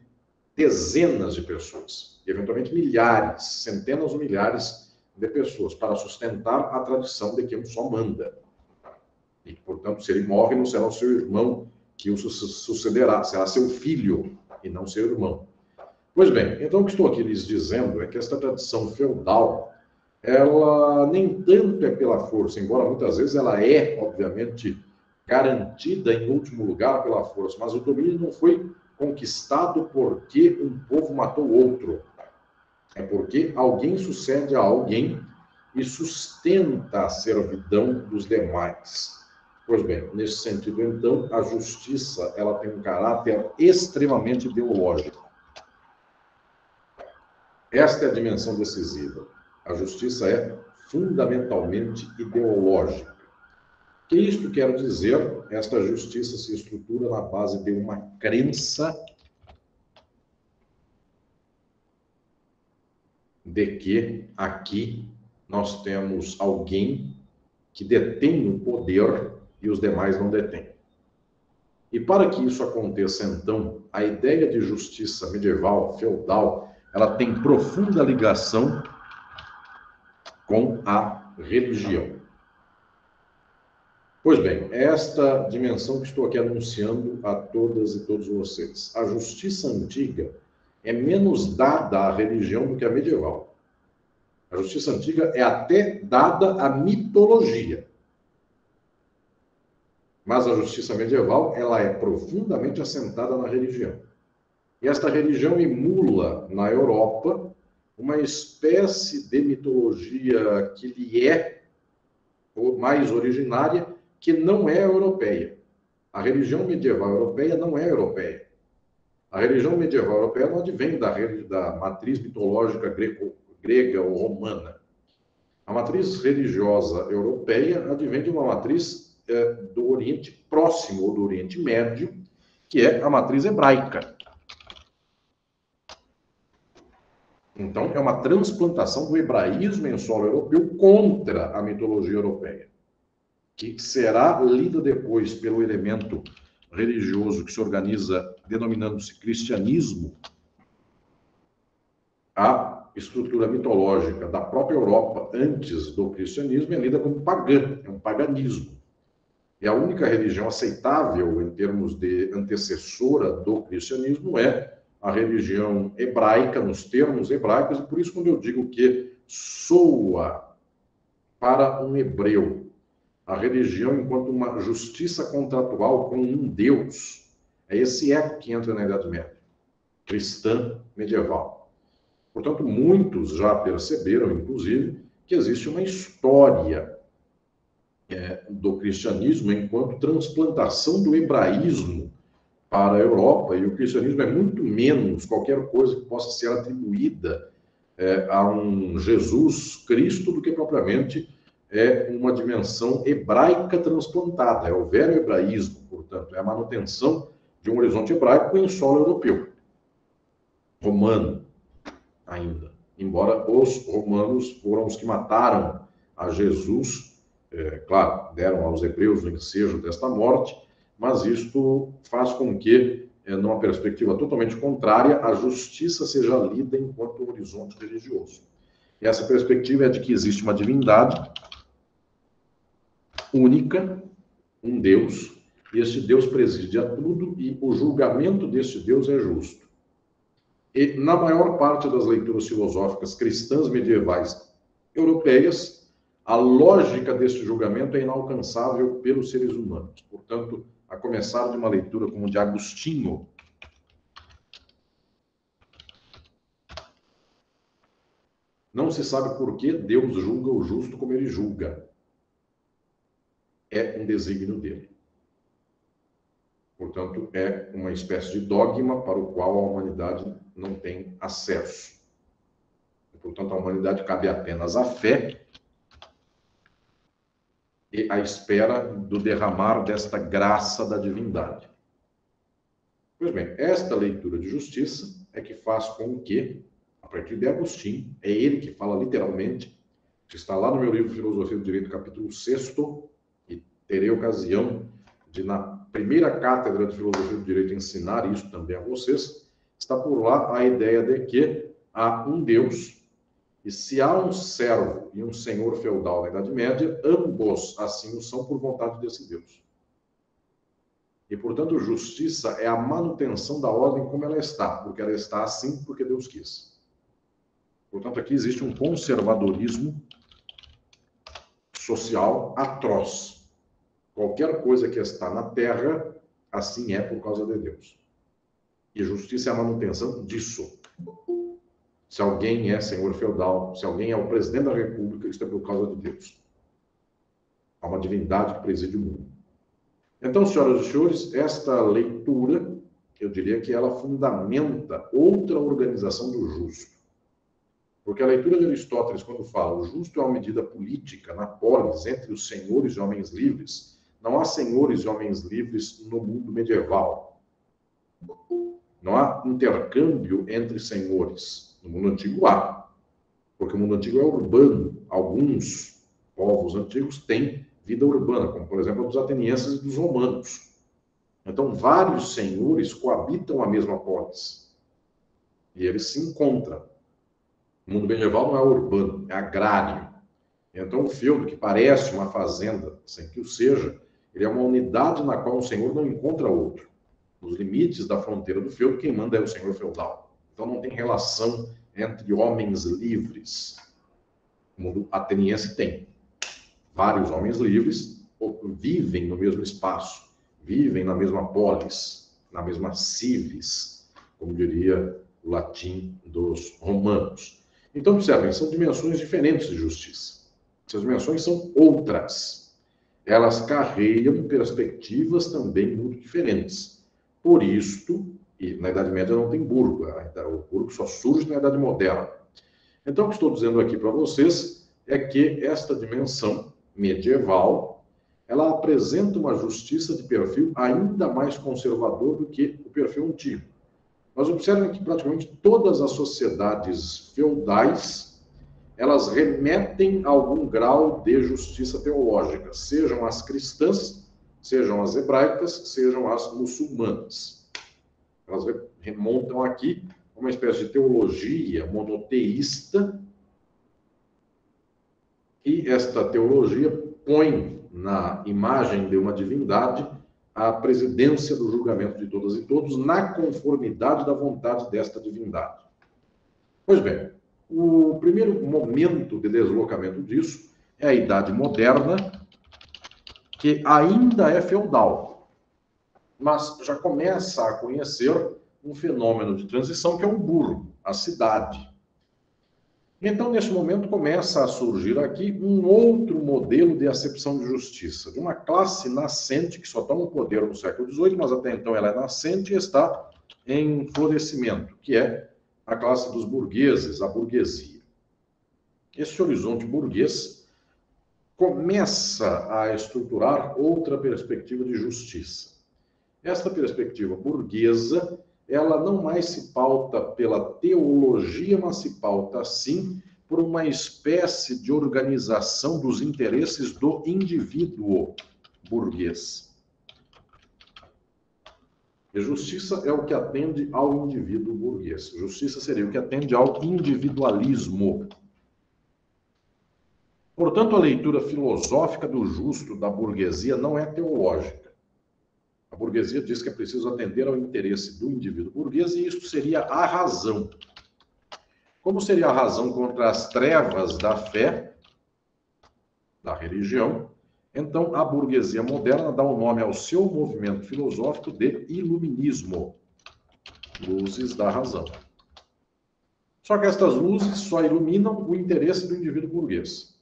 dezenas de pessoas, e eventualmente milhares, centenas ou milhares de pessoas, para sustentar a tradição de que um só manda. E, portanto, se ele morre, não será o seu irmão que o sucederá, será seu filho e não seu irmão. Pois bem, então o que estou aqui lhes dizendo é que esta tradição feudal, ela nem tanto é pela força, embora muitas vezes ela é, obviamente, garantida em último lugar pela força, mas o domínio não foi conquistado porque um povo matou outro. É porque alguém sucede a alguém e sustenta a servidão dos demais. Pois bem, nesse sentido, então, a justiça ela tem um caráter extremamente ideológico. Esta é a dimensão decisiva. A justiça é fundamentalmente ideológica. O que isto quer dizer? Esta justiça se estrutura na base de uma crença de que aqui nós temos alguém que detém o poder e os demais não detêm. E para que isso aconteça, então, a ideia de justiça medieval, feudal, ela tem profunda ligação com a religião. Pois bem, é esta dimensão que estou aqui anunciando a todas e todos vocês. A justiça antiga é menos dada à religião do que a medieval. A justiça antiga é até dada à mitologia. Mas a justiça medieval, ela é profundamente assentada na religião. E esta religião emula na Europa uma espécie de mitologia que lhe é mais originária, que não é europeia. A religião medieval europeia não é europeia. A religião medieval europeia não advém da matriz mitológica grega ou romana. A matriz religiosa europeia advém de uma matriz do Oriente Próximo, ou do Oriente Médio, que é a matriz hebraica. Então, é uma transplantação do hebraísmo em solo europeu contra a mitologia europeia, que será lida depois pelo elemento religioso que se organiza denominando-se cristianismo. A estrutura mitológica da própria Europa antes do cristianismo é lida como pagã, é um paganismo. E a única religião aceitável em termos de antecessora do cristianismo é a religião hebraica, nos termos hebraicos, e por isso quando eu digo que soa para um hebreu a religião enquanto uma justiça contratual com um Deus, é esse eco que entra na Idade Média, cristã medieval. Portanto, muitos já perceberam, inclusive, que existe uma história do cristianismo enquanto transplantação do hebraísmo para a Europa, e o cristianismo é muito menos qualquer coisa que possa ser atribuída a um Jesus Cristo do que propriamente uma dimensão hebraica transplantada, é o velho hebraísmo, portanto, é a manutenção de um horizonte hebraico em solo europeu, romano ainda, embora os romanos foram os que mataram a Jesus, claro, deram aos hebreus o ensejo desta morte, mas isto faz com que, numa perspectiva totalmente contrária, a justiça seja lida enquanto um horizonte religioso. E essa perspectiva é de que existe uma divindade única, um Deus, e este Deus preside a tudo e o julgamento deste Deus é justo. E na maior parte das leituras filosóficas cristãs medievais europeias, a lógica deste julgamento é inalcançável pelos seres humanos. Portanto, a começar de uma leitura como de Agostinho, não se sabe por que Deus julga o justo como ele julga. É um desígnio dele. Portanto, é uma espécie de dogma para o qual a humanidade não tem acesso. E, portanto, a humanidade cabe apenas a fé e a espera do derramar desta graça da divindade. Pois bem, esta leitura de justiça é que faz com que, a partir de Agostinho, é ele que fala literalmente, que está lá no meu livro Filosofia do Direito, capítulo 6º, e terei ocasião de, na primeira cátedra de Filosofia do Direito, ensinar isso também a vocês, está por lá a ideia de que há um Deus, e se há um servo e um senhor feudal na Idade Média, ambos assim o são por vontade desse Deus. E, portanto, justiça é a manutenção da ordem como ela está, porque ela está assim porque Deus quis. Portanto, aqui existe um conservadorismo social atroz. Qualquer coisa que está na terra, assim é por causa de Deus. E justiça é a manutenção disso. Se alguém é senhor feudal, se alguém é o presidente da república, isso é por causa de Deus. Há uma divindade que preside o mundo. Então, senhoras e senhores, esta leitura, eu diria que ela fundamenta outra organização do justo. Porque a leitura de Aristóteles, quando fala o justo é uma medida política na polis entre os senhores e homens livres, não há senhores e homens livres no mundo medieval. Não há intercâmbio entre senhores. No mundo antigo há. Porque o mundo antigo é urbano. Alguns povos antigos têm vida urbana, como, por exemplo, a dos atenienses e dos romanos. Então, vários senhores coabitam a mesma polis. E eles se encontram. O mundo medieval não é urbano, é agrário. Então, o feudo, que parece uma fazenda, sem que o seja, ele é uma unidade na qual um senhor não encontra outro. Nos limites da fronteira do feudo, quem manda é o senhor feudal. Então, não tem relação entre homens livres. O mundo ateniense tem. Vários homens livres vivem no mesmo espaço, vivem na mesma polis, na mesma civis, como diria o latim dos romanos. Então, observem, são dimensões diferentes de justiça. Essas dimensões são outras. Elas carregam perspectivas também muito diferentes. Por isto, e na Idade Média não tem burgo, o burgo só surge na Idade Moderna. Então, o que estou dizendo aqui para vocês é que esta dimensão medieval, ela apresenta uma justiça de perfil ainda mais conservador do que o perfil antigo. Mas observem que praticamente todas as sociedades feudais, elas remetem a algum grau de justiça teológica, sejam as cristãs, sejam as hebraicas, sejam as muçulmanas. Elas remontam aqui a uma espécie de teologia monoteísta, e esta teologia põe na imagem de uma divindade a presidência do julgamento de todas e todos na conformidade da vontade desta divindade. Pois bem, o primeiro momento de deslocamento disso é a Idade Moderna, que ainda é feudal, mas já começa a conhecer um fenômeno de transição que é o burgo, a cidade. Então, nesse momento, começa a surgir aqui um outro modelo de acepção de justiça, de uma classe nascente que só toma poder no século XVIII, mas até então ela é nascente e está em florescimento, que é a classe dos burgueses, a burguesia. Esse horizonte burguês começa a estruturar outra perspectiva de justiça. Esta perspectiva burguesa, ela não mais se pauta pela teologia, mas se pauta, sim, por uma espécie de organização dos interesses do indivíduo burguês. E justiça é o que atende ao indivíduo burguês. Justiça seria o que atende ao individualismo. Portanto, a leitura filosófica do justo da burguesia não é teológica. A burguesia diz que é preciso atender ao interesse do indivíduo burguês e isso seria a razão. Como seria a razão contra as trevas da fé, da religião, então a burguesia moderna dá o nome ao seu movimento filosófico de iluminismo, luzes da razão. Só que estas luzes só iluminam o interesse do indivíduo burguês.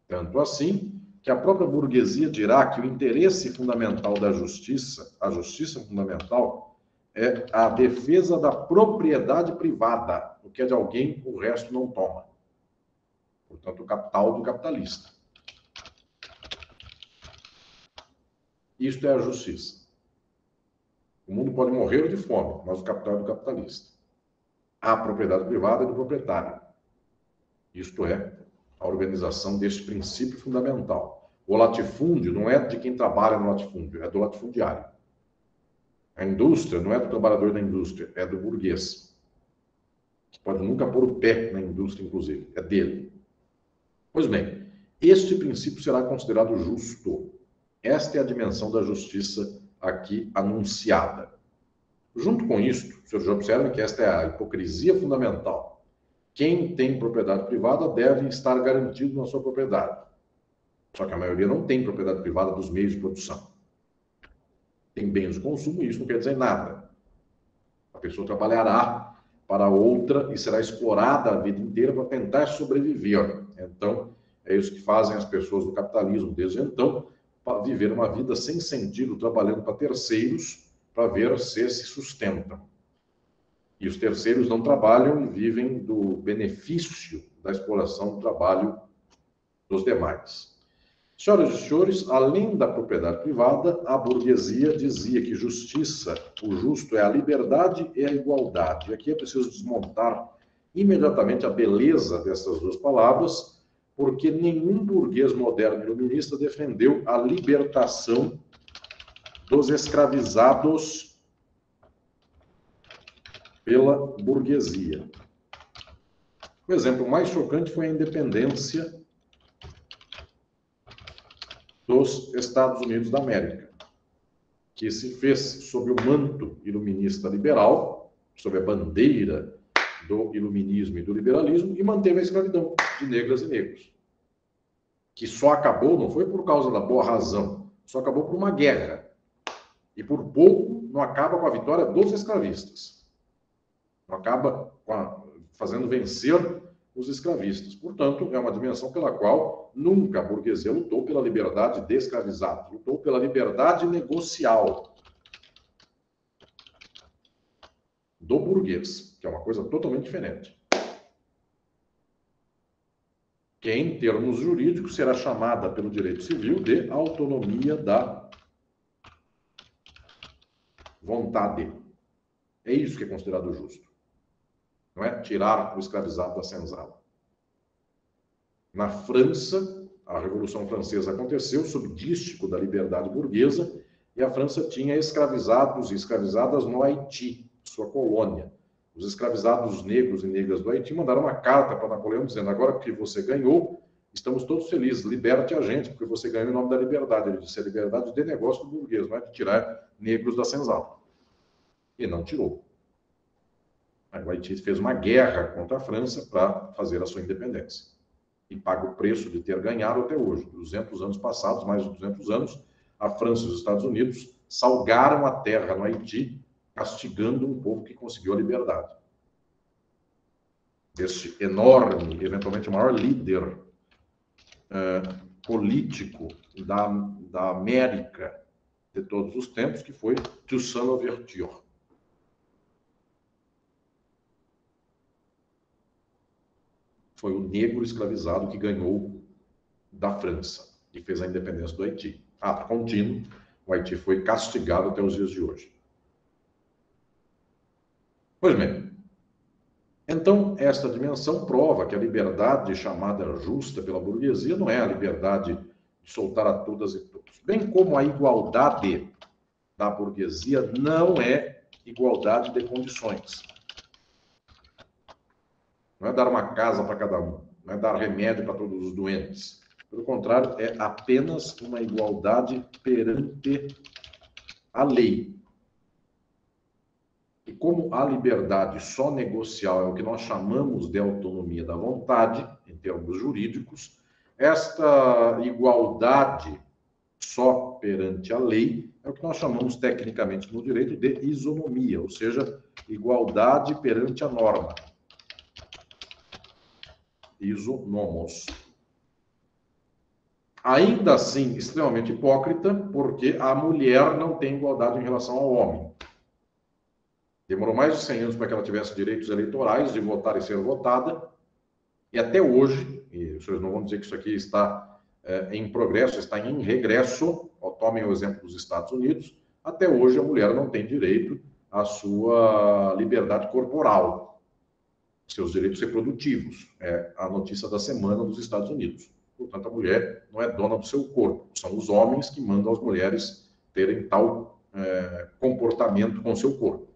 Tanto assim que a própria burguesia dirá que o interesse fundamental da justiça, a justiça fundamental, é a defesa da propriedade privada. O que é de alguém, o resto não toma. Portanto, o capital do capitalista. Isto é a justiça. O mundo pode morrer de fome, mas o capital é do capitalista. A propriedade privada é do proprietário. Isto é a organização deste princípio fundamental. O latifúndio não é de quem trabalha no latifúndio, é do latifundiário. A indústria não é do trabalhador da indústria, é do burguês. Que pode nunca pôr o pé na indústria, inclusive, é dele. Pois bem, este princípio será considerado justo. Esta é a dimensão da justiça aqui anunciada. Junto com isto, o senhor já observa que esta é a hipocrisia fundamental. Quem tem propriedade privada deve estar garantido na sua propriedade. Só que a maioria não tem propriedade privada dos meios de produção. Tem bens de consumo e isso não quer dizer nada. A pessoa trabalhará para outra e será explorada a vida inteira para tentar sobreviver. Então, é isso que fazem as pessoas do capitalismo desde então, para viver uma vida sem sentido, trabalhando para terceiros, para ver se sustentam. E os terceiros não trabalham e vivem do benefício da exploração do trabalho dos demais. Senhoras e senhores, além da propriedade privada, a burguesia dizia que justiça, o justo é a liberdade e a igualdade. E aqui é preciso desmontar imediatamente a beleza dessas duas palavras, porque nenhum burguês moderno iluminista defendeu a libertação dos escravizados pela burguesia. O exemplo mais chocante foi a independência dos Estados Unidos da América, que se fez sob o manto iluminista liberal, sob a bandeira do iluminismo e do liberalismo, e manteve a escravidão de negras e negros, que só acabou, não foi por causa da boa razão, só acabou por uma guerra. E por pouco não acaba com a vitória dos escravistas. Não acaba fazendo vencer os escravistas. Portanto, é uma dimensão pela qual nunca a burguesia lutou pela liberdade de escravizados, lutou pela liberdade negocial do burguês, que é uma coisa totalmente diferente. Que, em termos jurídicos, será chamada pelo direito civil de autonomia da vontade. É isso que é considerado justo. Não é tirar o escravizado da senzala. Na França, a Revolução Francesa aconteceu sob dístico da liberdade burguesa, e a França tinha escravizados e escravizadas no Haiti, sua colônia. Os escravizados negros e negras do Haiti mandaram uma carta para Napoleão dizendo: agora que você ganhou, estamos todos felizes, liberte a gente, porque você ganhou em nome da liberdade. Ele disse: a liberdade de negócio do burguês, não é de tirar negros da senzala. E não tirou. O Haiti fez uma guerra contra a França para fazer a sua independência. E paga o preço de ter ganhado até hoje. 200 anos passados, mais de 200 anos, a França e os Estados Unidos salgaram a terra no Haiti, castigando um povo que conseguiu a liberdade. Este enorme, eventualmente o maior líder político da América de todos os tempos, que foi Toussaint Louverture. Foi o negro escravizado que ganhou da França e fez a independência do Haiti. Ato contínuo, o Haiti foi castigado até os dias de hoje. Pois bem, então esta dimensão prova que a liberdade chamada justa pela burguesia não é a liberdade de soltar a todas e todos. Bem como a igualdade da burguesia não é igualdade de condições. Não é dar uma casa para cada um, não é dar remédio para todos os doentes. Pelo contrário, é apenas uma igualdade perante a lei. E como a liberdade só negocial é o que nós chamamos de autonomia da vontade, em termos jurídicos, esta igualdade só perante a lei é o que nós chamamos tecnicamente no direito de isonomia, ou seja, igualdade perante a norma. Isonomos. Ainda assim, extremamente hipócrita, porque a mulher não tem igualdade em relação ao homem. Demorou mais de 100 anos para que ela tivesse direitos eleitorais, de votar e ser votada, e até hoje, e os senhores não vão dizer que isso aqui está em progresso, está em regresso, tomem o exemplo dos Estados Unidos, até hoje a mulher não tem direito à sua liberdade corporal, seus direitos reprodutivos. É a notícia da semana dos Estados Unidos. Portanto, a mulher não é dona do seu corpo. São os homens que mandam as mulheres terem tal comportamento com o seu corpo.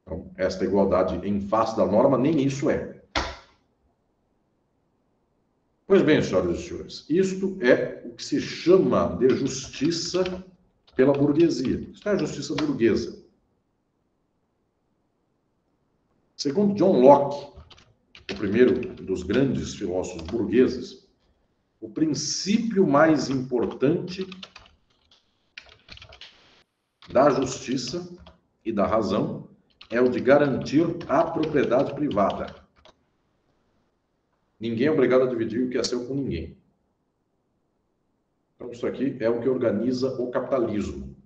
Então, esta igualdade em face da norma, nem isso é. Pois bem, senhoras e senhores, isto é o que se chama de justiça pela burguesia. Isso é a justiça burguesa. Segundo John Locke, o primeiro dos grandes filósofos burgueses, o princípio mais importante da justiça e da razão é o de garantir a propriedade privada. Ninguém é obrigado a dividir o que é seu com ninguém. Então, isso aqui é o que organiza o capitalismo.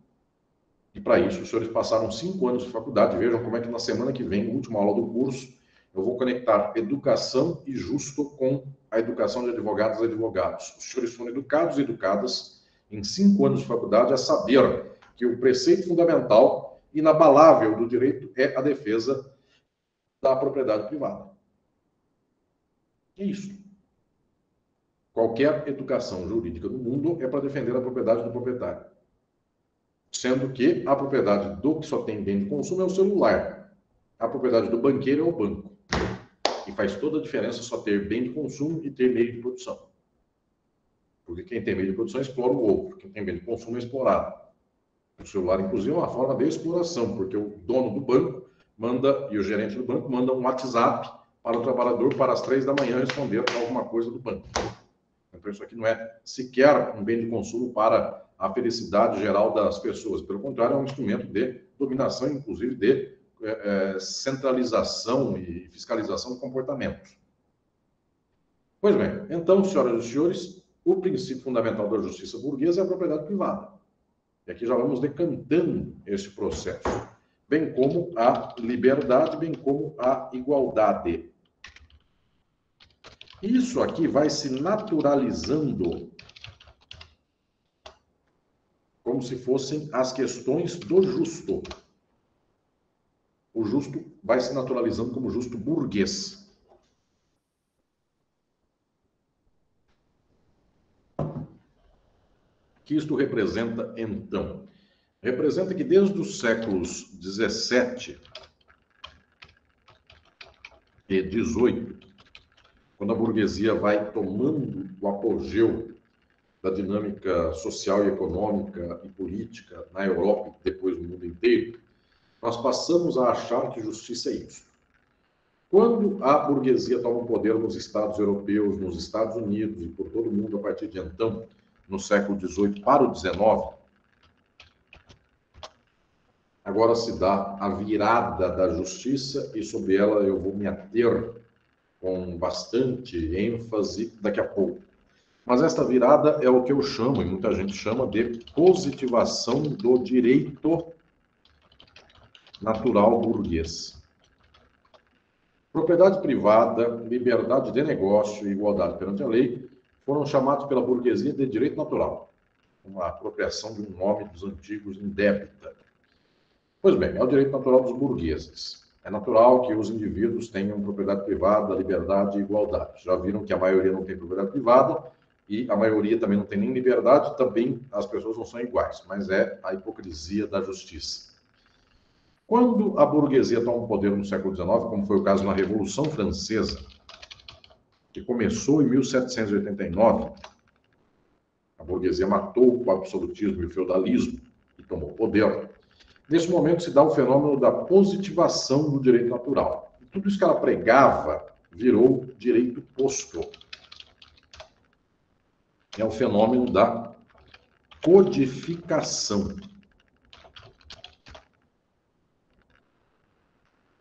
E para isso, os senhores passaram 5 anos de faculdade. Vejam como é que na semana que vem, última aula do curso, eu vou conectar educação e justo com a educação de advogados e advogados. Os senhores foram educados e educadas em 5 anos de faculdade a saber que o preceito fundamental, inabalável do direito, é a defesa da propriedade privada. É isso. qualquer educação jurídica do mundo é para defender a propriedade do proprietário. Sendo que a propriedade do que só tem bem de consumo é o celular. A propriedade do banqueiro é o banco. E faz toda a diferença só ter bem de consumo e ter meio de produção. Porque quem tem meio de produção explora o outro. Quem tem bem de consumo é explorado. O celular, inclusive, é uma forma de exploração, porque o dono do banco manda, e o gerente do banco manda um WhatsApp para o trabalhador para as 3 da manhã responder alguma coisa do banco. Então, isso aqui não é sequer um bem de consumo para a felicidade geral das pessoas. Pelo contrário, é um instrumento de dominação, inclusive de centralização e fiscalização de comportamentos. Pois bem, então, senhoras e senhores, o princípio fundamental da justiça burguesa é a propriedade privada. E aqui já vamos decantando esse processo, bem como a liberdade, bem como a igualdade. Isso aqui vai se naturalizando como se fossem as questões do justo. O justo vai se naturalizando como justo burguês. O que isto representa, então? Representa que desde os séculos 17 e 18, quando a burguesia vai tomando o apogeu da dinâmica social e econômica e política na Europa e depois no mundo inteiro, nós passamos a achar que justiça é isso. Quando a burguesia toma o poder nos Estados europeus, nos Estados Unidos e por todo o mundo a partir de então, no século XVIII para o XIX, agora se dá a virada da justiça e sobre ela eu vou me ater com bastante ênfase daqui a pouco. Mas esta virada é o que eu chamo, e muita gente chama, de positivação do direito natural burguês. Propriedade privada, liberdade de negócio e igualdade perante a lei foram chamados pela burguesia de direito natural, uma apropriação de um nome dos antigos indébita. Pois bem, é o direito natural dos burgueses. É natural que os indivíduos tenham propriedade privada, liberdade e igualdade. Já viram que a maioria não tem propriedade privada e a maioria também não tem nem liberdade, também as pessoas não são iguais, mas é a hipocrisia da justiça. Quando a burguesia toma o poder no século XIX, como foi o caso na Revolução Francesa, que começou em 1789, a burguesia matou o absolutismo e o feudalismo e tomou o poder. Nesse momento se dá o fenômeno da positivação do direito natural. E tudo isso que ela pregava virou direito posto. É o fenômeno da codificação.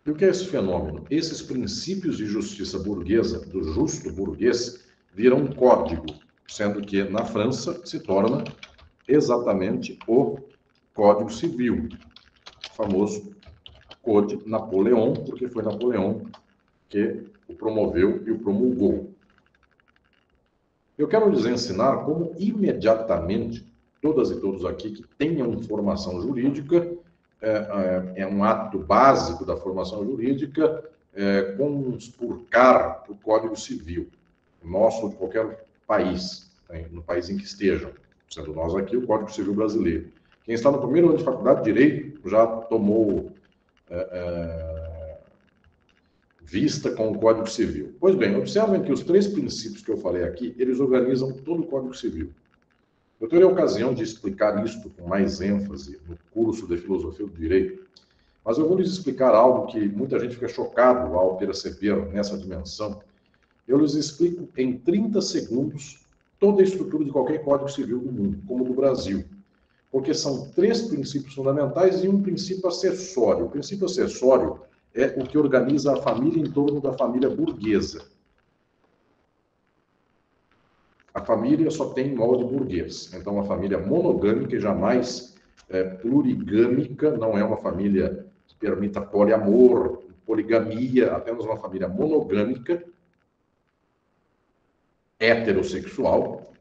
E o que é esse fenômeno? Esses princípios de justiça burguesa, do justo burguês, viram um código, sendo que na França se torna exatamente o Código Civil, o famoso Code Napoleão, porque foi Napoleão que o promoveu e o promulgou. Eu quero lhes ensinar como imediatamente, todas e todos aqui que tenham formação jurídica, é um ato básico da formação jurídica, conspurcar o Código Civil, nosso ou de qualquer país, no país em que estejam, sendo nós aqui o Código Civil brasileiro. Quem está no primeiro ano de faculdade de Direito já tomou vista com o Código Civil. Pois bem, observem que os 3 princípios que eu falei aqui, eles organizam todo o Código Civil. Eu terei a ocasião de explicar isto com mais ênfase no curso de Filosofia do Direito, mas eu vou lhes explicar algo que muita gente fica chocado ao perceber nessa dimensão. Eu lhes explico em 30 segundos toda a estrutura de qualquer Código Civil do mundo, como do Brasil. Porque são 3 princípios fundamentais e um princípio acessório. O princípio acessório é o que organiza a família em torno da família burguesa. A família só tem molde burguês. Então, uma família monogâmica e jamais plurigâmica, não é uma família que permita poliamor, poligamia, apenas uma família monogâmica, heterossexual,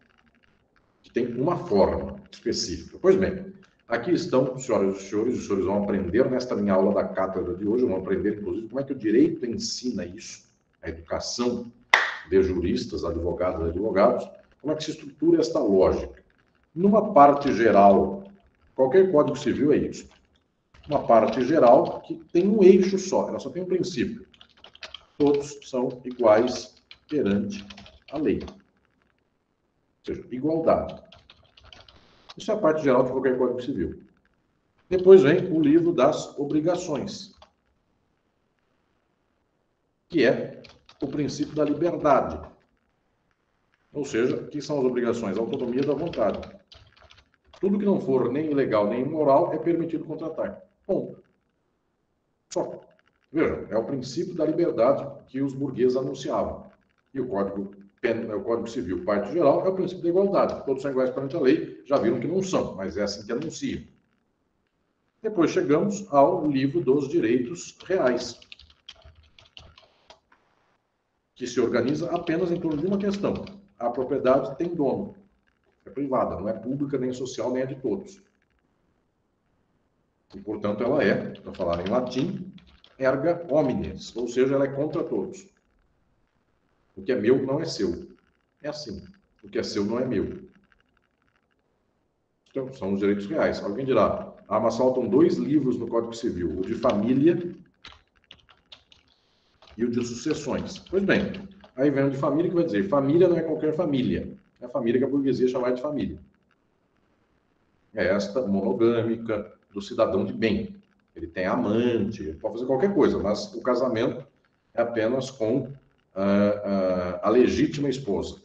que tem uma forma específica. Pois bem, aqui estão, senhoras e senhores, os senhores vão aprender nesta minha aula da cátedra de hoje, vão aprender, inclusive, como é que o direito ensina isso, a educação de juristas, advogados e advogados, Como é que se estrutura esta lógica? Numa parte geral, qualquer Código Civil é isso. Uma parte geral que tem um eixo só, ela só tem um princípio. Todos são iguais perante a lei. Ou seja, igualdade. Isso é a parte geral de qualquer Código Civil. Depois vem o livro das obrigações, que é o princípio da liberdade. Ou seja, o que são as obrigações? A autonomia da vontade. Tudo que não for nem ilegal nem imoral é permitido contratar. Ponto. Só. Vejam, é o princípio da liberdade que os burgueses anunciavam. E o Código Civil, parte geral, é o princípio da igualdade. Todos são iguais perante a lei, já viram que não são, mas é assim que anunciam. Depois chegamos ao livro dos direitos reais, que se organiza apenas em torno de uma questão. A propriedade tem dono. É privada, não é pública, nem social, nem é de todos. E, portanto, ela é, para falar em latim, erga omnes, ou seja, ela é contra todos. O que é meu não é seu. É assim. O que é seu não é meu. Então, são os direitos reais. Alguém dirá, mas faltam 2 livros no Código Civil, o de família e o de sucessões. Pois bem, aí vem o de família que vai dizer, família não é qualquer família. É a família que a burguesia chama de família. É esta monogâmica do cidadão de bem. Ele tem amante, ele pode fazer qualquer coisa, mas o casamento é apenas com a legítima esposa.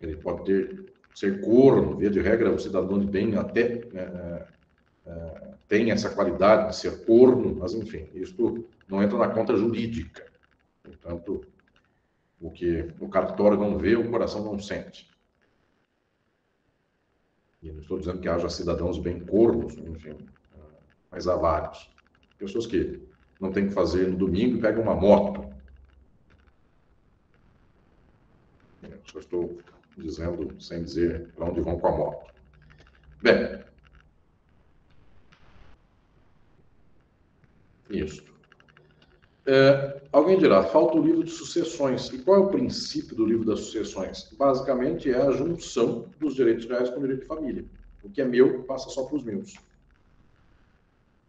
Ele pode ser corno, via de regra, o cidadão de bem até tem essa qualidade de ser corno, mas, enfim, isso não entra na conta jurídica. Portanto, o que o cartório não vê, o coração não sente. E não estou dizendo que haja cidadãos bem cornos, enfim, mas há vários. Pessoas que não têm que fazer no domingo e pegam uma moto. Eu só estou dizendo, sem dizer para onde vão com a moto. Bem, isso. Alguém dirá, falta o livro de sucessões. E qual é o princípio do livro das sucessões? Basicamente é a junção dos direitos reais com o direito de família. O que é meu passa só para os meus.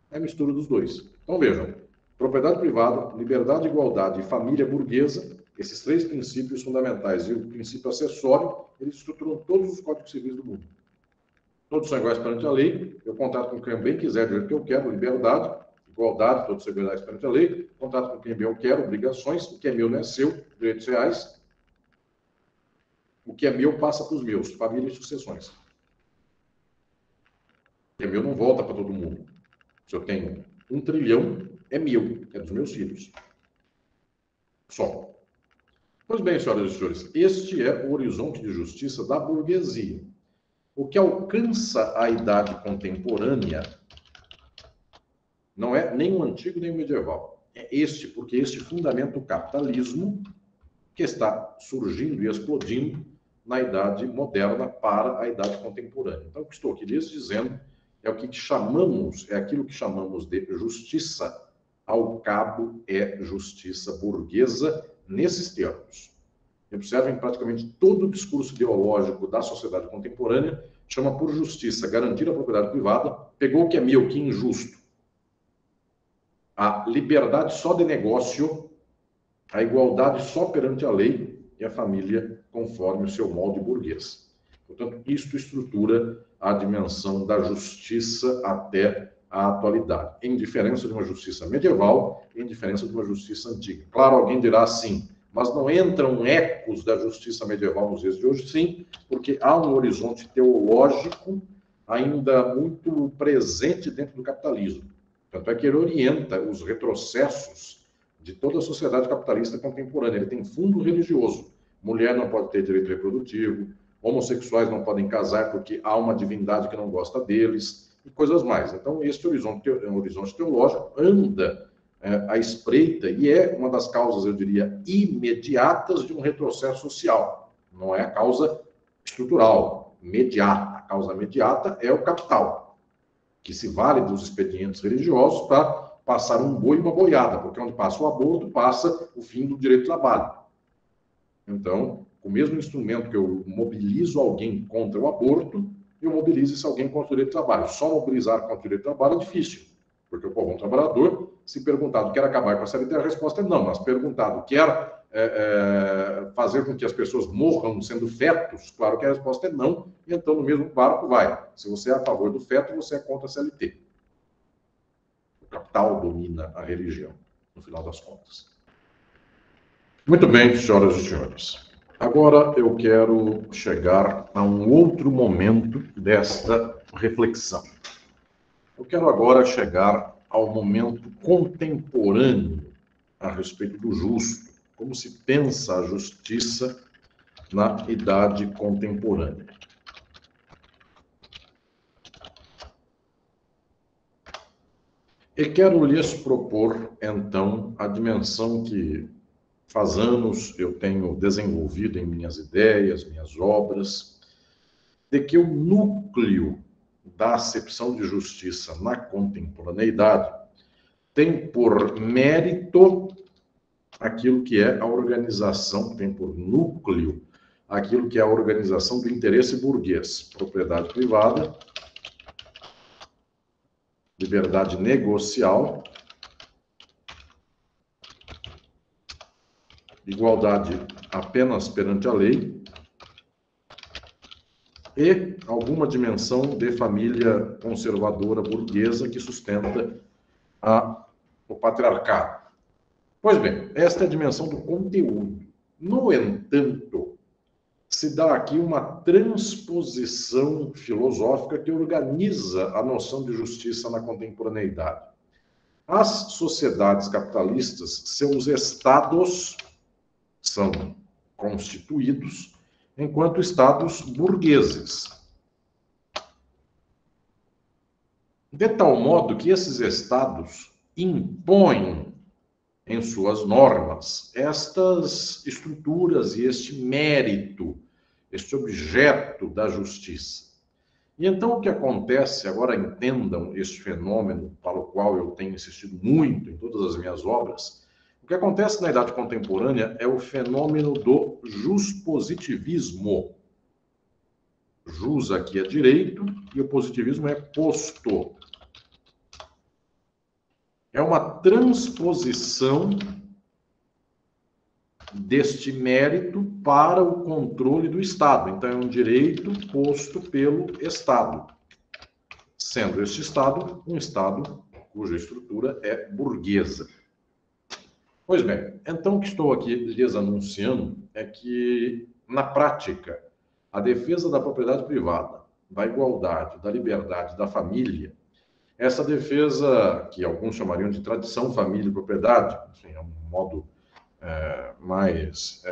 É a mistura dos dois. Então vejam, propriedade privada, liberdade, igualdade e família burguesa, esses 3 princípios fundamentais e o princípio acessório, eles estruturam todos os códigos civis do mundo. Todos são iguais perante a lei, eu contrato com quem eu bem quiser, do jeito que eu quero, liberdade, igualdade, todos são iguais perante a lei, contrato com quem bem eu quero, obrigações, o que é meu não é seu, direitos reais, o que é meu passa para os meus, família e sucessões. O que é meu não volta para todo mundo. Se eu tenho 1 trilhão, é meu, é dos meus filhos. Só. Pois bem, senhoras e senhores, este é o horizonte de justiça da burguesia. O que alcança a idade contemporânea não é nem o antigo nem o medieval. É este, porque este fundamenta o capitalismo que está surgindo e explodindo na idade moderna para a idade contemporânea. Então, o que estou aqui lhes dizendo é o que chamamos, é aquilo que chamamos de justiça ao cabo, é justiça burguesa nesses termos. Observem praticamente todo o discurso ideológico da sociedade contemporânea chama por justiça garantir a propriedade privada, pegou o que é meu, que é injusto. A liberdade só de negócio, a igualdade só perante a lei e a família conforme o seu molde burguês. Portanto, isto estrutura a dimensão da justiça até a atualidade, em diferença de uma justiça medieval, em diferença de uma justiça antiga. Claro, alguém dirá assim, mas não entram ecos da justiça medieval nos dias de hoje? Sim, porque há um horizonte teológico ainda muito presente dentro do capitalismo. Tanto é que ele orienta os retrocessos de toda a sociedade capitalista contemporânea. Ele tem fundo religioso. Mulher não pode ter direito reprodutivo, homossexuais não podem casar porque há uma divindade que não gosta deles, e coisas mais. Então, este horizonte teológico anda à espreita e é uma das causas, eu diria, imediatas de um retrocesso social. Não é a causa estrutural, imediata. A causa imediata é o capital, que se vale dos expedientes religiosos para passar um boi e uma boiada, porque onde passa o aborto, passa o fim do direito do trabalho. Então, com o mesmo instrumento que eu mobilizo alguém contra o aborto, eu mobilizo esse alguém contra o direito de trabalho. Só mobilizar contra o direito de trabalho é difícil, porque o povo é um trabalhador. Se perguntado quer acabar com a CLT, a resposta é não. Mas perguntado quer fazer com que as pessoas morram sendo fetos, claro que a resposta é não. Então, no mesmo barco vai. Se você é a favor do feto, você é contra a CLT. O capital domina a religião, no final das contas. Muito bem, senhoras e senhores. Agora eu quero chegar a um outro momento desta reflexão. Eu quero agora chegar ao momento contemporâneo a respeito do justo, como se pensa a justiça na idade contemporânea. E quero lhes propor, então, a dimensão que faz anos eu tenho desenvolvido em minhas ideias, minhas obras, de que o núcleo da acepção de justiça na contemporaneidade tem por mérito aquilo que é a organização, tem por núcleo aquilo que é a organização do interesse burguês, propriedade privada, liberdade negocial, igualdade apenas perante a lei e alguma dimensão de família conservadora burguesa que sustenta o patriarcado. Pois bem, esta é a dimensão do conteúdo. No entanto, se dá aqui uma transposição filosófica que organiza a noção de justiça na contemporaneidade. As sociedades capitalistas, seus estados são constituídos enquanto estados burgueses. De tal modo que esses estados impõem em suas normas estas estruturas e este mérito, este objeto da justiça. E então o que acontece, agora entendam este fenômeno para o qual eu tenho insistido muito em todas as minhas obras, o que acontece na idade contemporânea é o fenômeno do juspositivismo. Jus aqui é direito e o positivismo é posto. É uma transposição deste mérito para o controle do Estado. Então, é um direito posto pelo Estado, sendo este Estado um Estado cuja estrutura é burguesa. Pois bem, então o que estou aqui lhes anunciando é que, na prática, a defesa da propriedade privada, da igualdade, da liberdade, da família, essa defesa, que alguns chamariam de tradição, família e propriedade, enfim, é um modo mais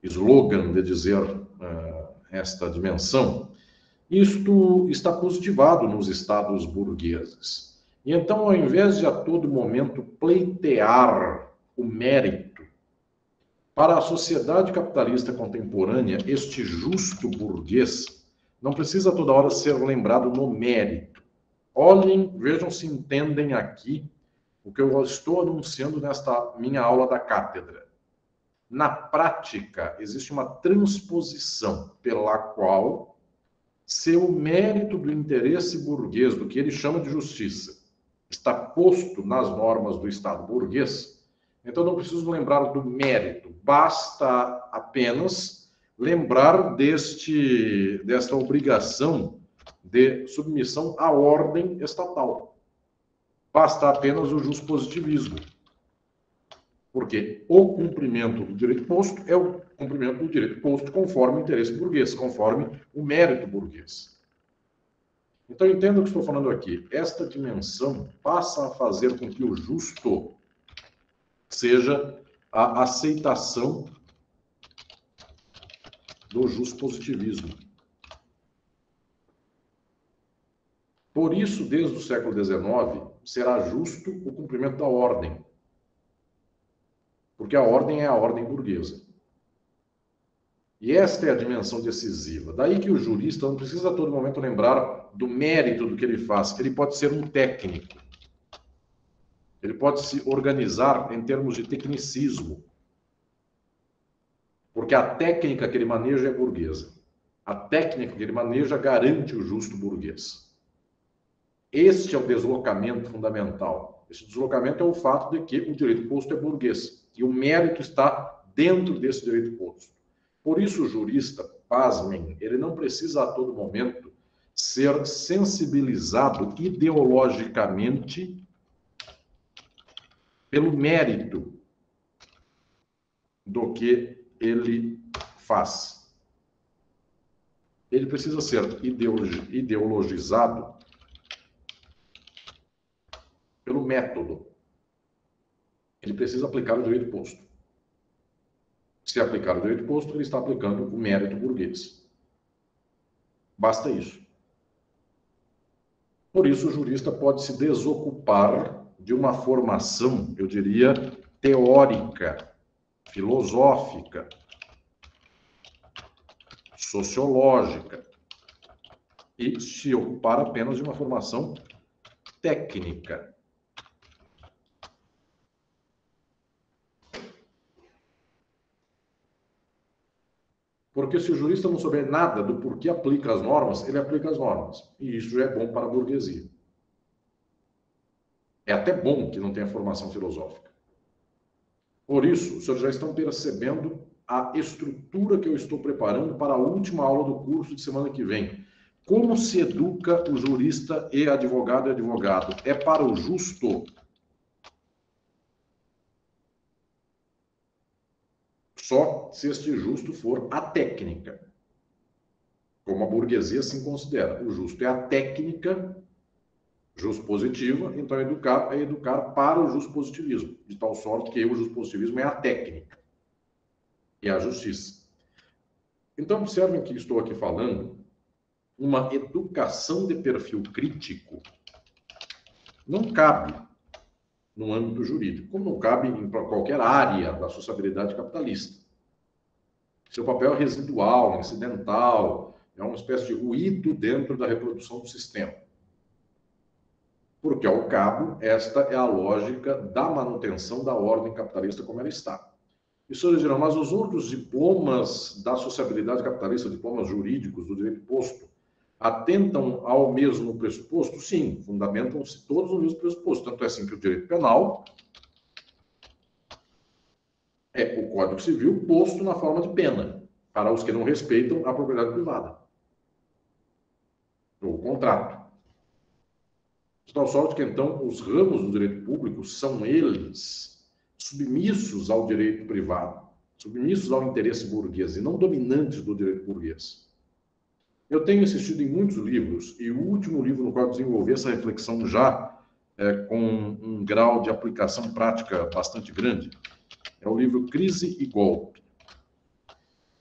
slogan de dizer esta dimensão, isto está positivado nos estados burgueses. E então, ao invés de a todo momento pleitear o mérito, para a sociedade capitalista contemporânea, este justo burguês não precisa toda hora ser lembrado no mérito. Olhem, vejam se entendem aqui o que eu estou anunciando nesta minha aula da cátedra. Na prática, existe uma transposição pela qual, se o mérito do interesse burguês, do que ele chama de justiça, está posto nas normas do Estado burguês, então não preciso lembrar do mérito, basta apenas lembrar desta obrigação de submissão à ordem estatal. Basta apenas o juspositivismo. Porque o cumprimento do direito posto é o cumprimento do direito posto conforme o interesse burguês, conforme o mérito burguês. Então, entenda o que estou falando aqui. Esta dimensão passa a fazer com que o justo seja a aceitação do juspositivismo. Por isso, desde o século XIX, será justo o cumprimento da ordem. Porque a ordem é a ordem burguesa. E esta é a dimensão decisiva. Daí que o jurista não precisa a todo momento lembrar do mérito do que ele faz. Ele pode ser um técnico. Ele pode se organizar em termos de tecnicismo. Porque a técnica que ele maneja é burguesa. A técnica que ele maneja garante o justo burguês. Este é o deslocamento fundamental. Esse deslocamento é o fato de que o direito posto é burguês. E o mérito está dentro desse direito posto. Por isso, o jurista, pasmem, ele não precisa a todo momento ser sensibilizado ideologicamente pelo mérito do que ele faz. Ele precisa ser ideologizado pelo método. Ele precisa aplicar o direito posto. Se aplicar o direito posto, ele está aplicando o mérito burguês. Basta isso. Por isso, o jurista pode se desocupar de uma formação, eu diria, teórica, filosófica, sociológica, e se ocupar apenas de uma formação técnica. Porque se o jurista não souber nada do porquê aplica as normas, ele aplica as normas. E isso já é bom para a burguesia. É até bom que não tenha formação filosófica. Por isso, os senhores já estão percebendo a estrutura que eu estou preparando para a última aula do curso de semana que vem. Como se educa o jurista e advogado? É para o justo. Só se este justo for a técnica. Como a burguesia assim considera. O justo é a técnica, justo positiva, então educar é educar para o justo positivismo, de tal sorte que o justo positivismo é a técnica e a justiça. Então, observem que estou aqui falando uma educação de perfil crítico não cabe no âmbito jurídico, como não cabe em qualquer área da sociabilidade capitalista. Seu papel é residual, incidental, é uma espécie de ruído dentro da reprodução do sistema. Porque, ao cabo, esta é a lógica da manutenção da ordem capitalista como ela está. Isso eles dirão, mas os outros diplomas da sociabilidade capitalista, diplomas jurídicos do direito posto, atentam ao mesmo pressuposto? Sim, fundamentam-se todos no mesmo pressuposto. Tanto é assim que o direito penal é o Código Civil posto na forma de pena, para os que não respeitam a propriedade privada, ou o contrato. De tal sorte que, então, os ramos do direito público são eles submissos ao direito privado, submissos ao interesse burguês, e não dominantes do direito burguês. Eu tenho insistido em muitos livros, e o último livro no qual desenvolvi essa reflexão já com um grau de aplicação prática bastante grande, é o livro Crise e Golpe.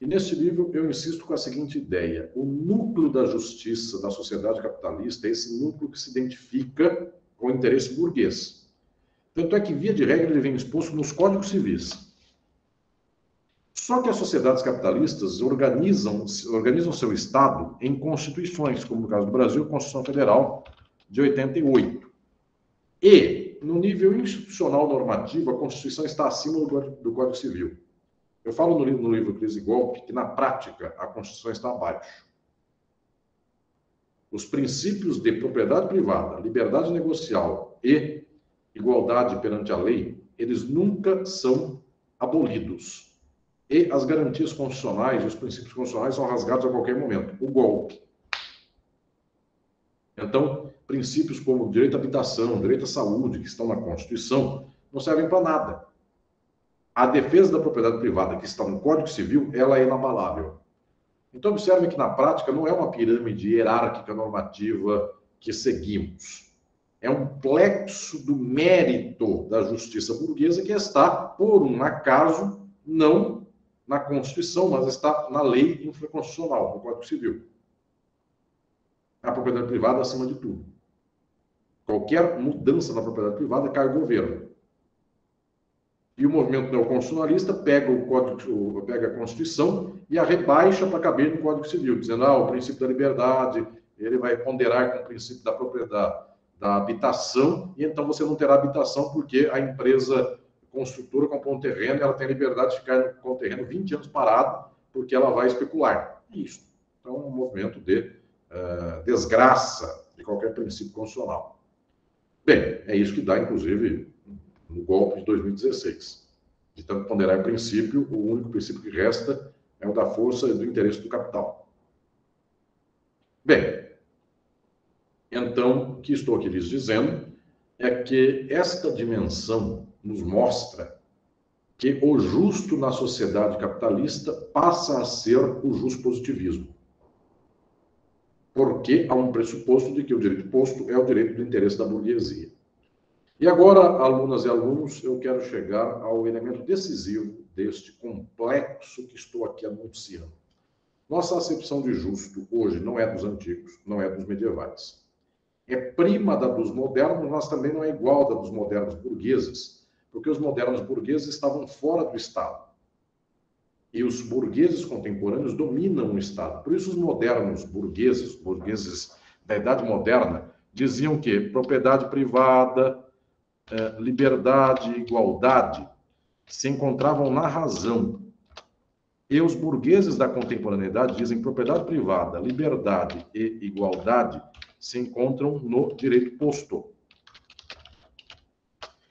E neste livro eu insisto com a seguinte ideia: o núcleo da justiça da sociedade capitalista é esse núcleo que se identifica com o interesse burguês. Tanto é que, via de regra, ele vem exposto nos códigos civis. Só que as sociedades capitalistas organizam seu Estado em constituições, como no caso do Brasil, a Constituição Federal de 88. E, no nível institucional normativo, a Constituição está acima do Código Civil. Eu falo no livro Crise e Golpe que, na prática, a Constituição está abaixo. Os princípios de propriedade privada, liberdade negocial e igualdade perante a lei, eles nunca são abolidos. E as garantias constitucionais e os princípios constitucionais são rasgados a qualquer momento. O golpe. Então, princípios como direito à habitação, direito à saúde, que estão na Constituição, não servem para nada. A defesa da propriedade privada, que está no Código Civil, ela é inabalável. Então, observe que, na prática, não é uma pirâmide hierárquica normativa que seguimos. É um plexo do mérito da justiça burguesa que está, por um acaso, não na Constituição, mas está na lei infraconstitucional, no Código Civil. A propriedade privada acima de tudo. Qualquer mudança na propriedade privada cai o governo. E o movimento neoconstitucionalista pega a Constituição e a rebaixa para caber no Código Civil, dizendo, o princípio da liberdade, ele vai ponderar com o princípio da propriedade, da habitação, e então você não terá habitação porque a empresa construtora comprou um terreno e ela tem a liberdade de ficar com o terreno 20 anos parado porque ela vai especular. Isso. Então, é um movimento de desgraça de qualquer princípio constitucional. Bem, é isso que dá, inclusive, no golpe de 2016. De tanto ponderar em princípio, o único princípio que resta é o da força e do interesse do capital. Bem, então, o que estou aqui lhes dizendo é que esta dimensão nos mostra que o justo na sociedade capitalista passa a ser o positivismo. Porque há um pressuposto de que o direito posto é o direito do interesse da burguesia. E agora, alunas e alunos, eu quero chegar ao elemento decisivo deste complexo que estou aqui anunciando. Nossa acepção de justo hoje não é dos antigos, não é dos medievais. É prima da dos modernos, mas também não é igual da dos modernos burgueses, porque os modernos burgueses estavam fora do Estado. E os burgueses contemporâneos dominam o Estado. Por isso os modernos burgueses da Idade Moderna, diziam que propriedade privada, liberdade e igualdade se encontravam na razão. E os burgueses da contemporaneidade dizem que propriedade privada, liberdade e igualdade se encontram no direito posto. O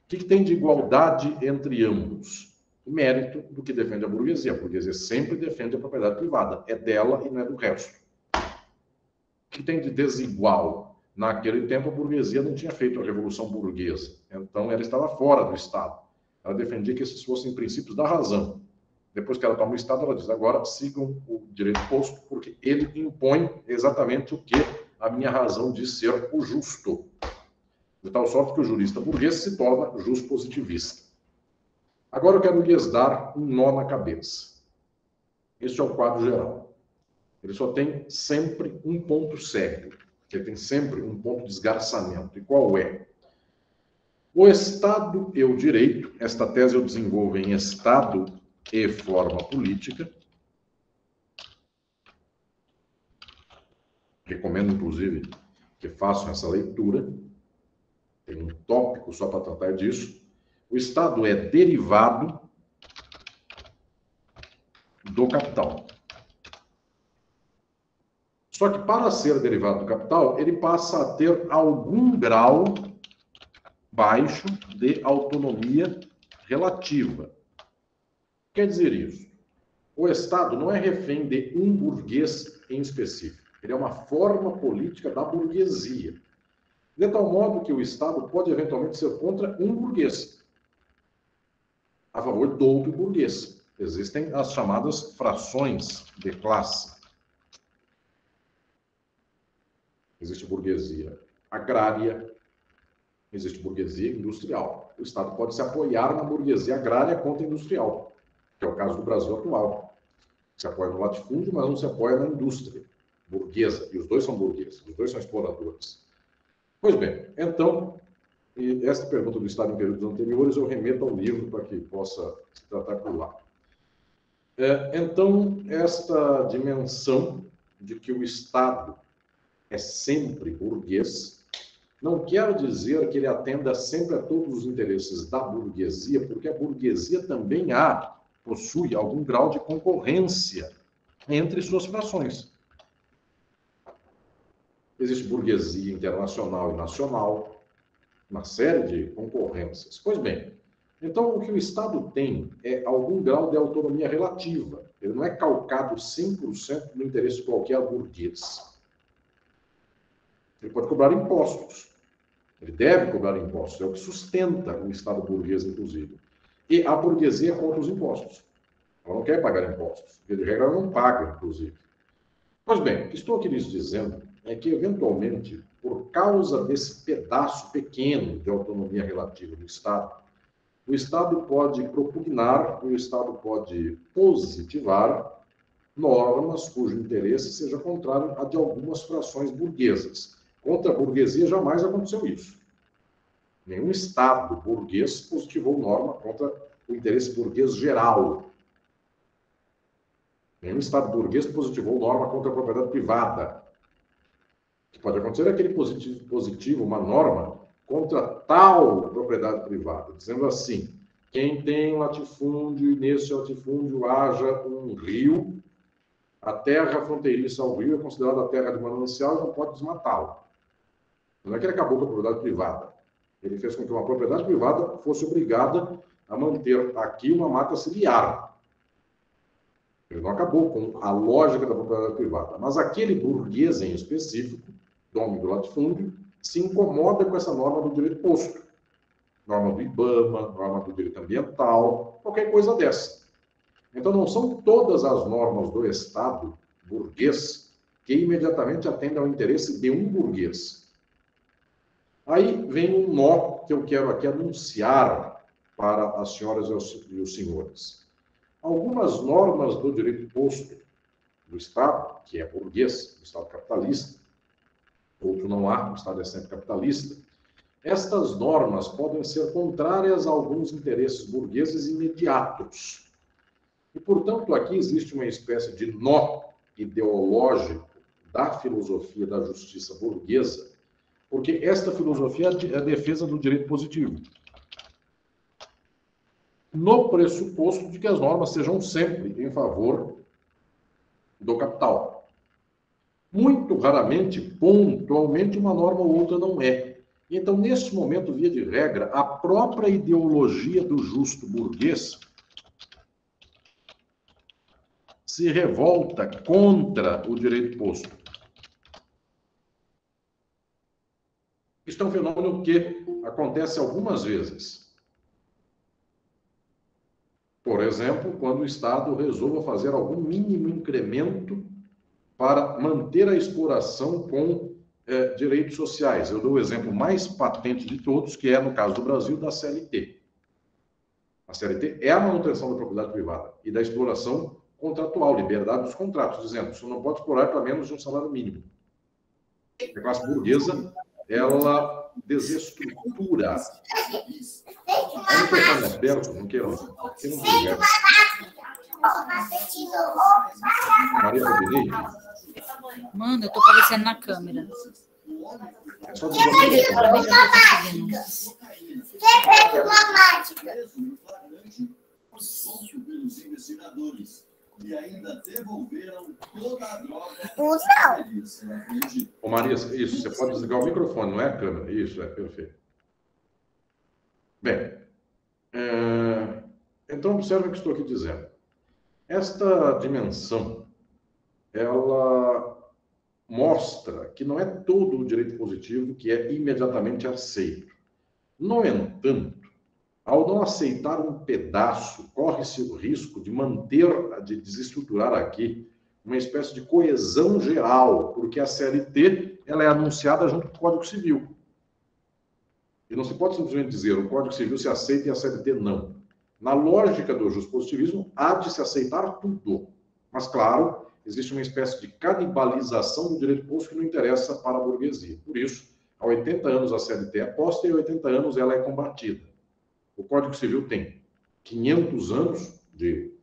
que tem de igualdade entre ambos? O mérito do que defende a burguesia. A burguesia sempre defende a propriedade privada. É dela e não é do resto. O que tem de desigual? Naquele tempo, a burguesia não tinha feito a Revolução Burguesa. Então, ela estava fora do Estado. Ela defendia que esses fossem princípios da razão. Depois que ela toma o Estado, ela diz, agora sigam o direito posto, porque ele impõe exatamente o que a minha razão diz ser o justo. De tal sorte que o jurista burguês se torna positivista. Agora eu quero lhes dar um nó na cabeça. Este é o quadro geral. Ele só tem sempre um ponto cego. Ele tem sempre um ponto de esgarçamento. E qual é? O Estado e o direito, esta tese eu desenvolvo em Estado e forma política. Recomendo, inclusive, que façam essa leitura. Tem um tópico só para tratar disso. O Estado é derivado do capital. Só que para ser derivado do capital, ele passa a ter algum grau baixo de autonomia relativa. Quer dizer isso? O Estado não é refém de um burguês em específico. Ele é uma forma política da burguesia. De tal modo que o Estado pode eventualmente ser contra um burguês, a favor do outro burguês. Existem as chamadas frações de classe. Existe burguesia agrária, existe burguesia industrial. O Estado pode se apoiar na burguesia agrária contra a industrial, que é o caso do Brasil atual. Se apoia no latifúndio, mas não se apoia na indústria burguesa. E os dois são burgueses, os dois são exploradores. Pois bem, então, esta pergunta do Estado em períodos anteriores eu remeto ao livro para que possa se tratar por lá. Então, esta dimensão de que o Estado é sempre burguês, não quer dizer que ele atenda sempre a todos os interesses da burguesia, porque a burguesia também possui algum grau de concorrência entre suas frações. Existe burguesia internacional e nacional, uma série de concorrências. Pois bem, então o que o Estado tem é algum grau de autonomia relativa. Ele não é calcado 100% no interesse de qualquer burguês. Ele pode cobrar impostos. Ele deve cobrar impostos. É o que sustenta o Estado burguês, inclusive. E a burguesia é contra os impostos. Ela não quer pagar impostos. Porque, de regra, ela não paga, inclusive. Pois bem, o que estou aqui lhes dizendo é que, eventualmente, por causa desse pedaço pequeno de autonomia relativa do Estado, o Estado pode propugnar, o Estado pode positivar normas cujo interesse seja contrário a de algumas frações burguesas. Contra a burguesia jamais aconteceu isso. Nenhum Estado burguês positivou norma contra o interesse burguês geral. Nenhum Estado burguês positivou norma contra a propriedade privada. O que pode acontecer é aquele positivo uma norma contra tal propriedade privada, dizendo assim, quem tem latifúndio e nesse latifúndio haja um rio, a terra fronteiriça ao rio é considerada terra de manancial e não pode desmatá-la. Não é que ele acabou com a propriedade privada. Ele fez com que uma propriedade privada fosse obrigada a manter aqui uma mata ciliar. Ele não acabou com a lógica da propriedade privada. Mas aquele burguês em específico, dono do latifúndio, se incomoda com essa norma do direito posto. Norma do IBAMA, norma do direito ambiental, qualquer coisa dessa. Então, não são todas as normas do Estado burguês que imediatamente atendem ao interesse de um burguês. Aí vem um nó que eu quero aqui anunciar para as senhoras e os senhores. Algumas normas do direito posto do Estado, que é burguês, do Estado capitalista, outro não há, o Estado é sempre capitalista, estas normas podem ser contrárias a alguns interesses burgueses imediatos. E, portanto, aqui existe uma espécie de nó ideológico da filosofia da justiça burguesa, porque esta filosofia é a defesa do direito positivo, no pressuposto de que as normas sejam sempre em favor do capital. Muito raramente, pontualmente, uma norma ou outra não é. Então, neste momento, via de regra, a própria ideologia do justo burguês se revolta contra o direito posto. Isto é um fenômeno que acontece algumas vezes. Por exemplo, quando o Estado resolva fazer algum mínimo incremento para manter a exploração com direitos sociais. Eu dou o exemplo mais patente de todos, que é, no caso do Brasil, da CLT. A CLT é a manutenção da propriedade privada e da exploração contratual, liberdade dos contratos, dizendo que você não pode explorar para menos de um salário mínimo. A classe burguesa, ela desestrutura. A microfone aberto, não queiram desligar. Maria Rodinei? Mano, eu tô aparecendo na câmera. É só desligar. E ainda devolveram toda a droga. Ô Maria, isso, você pode desligar o microfone, não é a câmera. Isso, é perfeito. Bem, então observe o que estou aqui dizendo. Esta dimensão, ela mostra que não é todo o direito positivo que é imediatamente aceito. No entanto, ao não aceitar um pedaço, corre-se o risco de manter, de desestruturar aqui uma espécie de coesão geral, porque a CLT ela é anunciada junto com o Código Civil. E não se pode simplesmente dizer o Código Civil se aceita e a CLT não. Na lógica do justpositivismo, há de se aceitar tudo. Mas, claro, existe uma espécie de canibalização do direito posto que não interessa para a burguesia. Por isso, há 80 anos a CLT é posta e há 80 anos ela é combatida. O Código Civil tem 500 anos de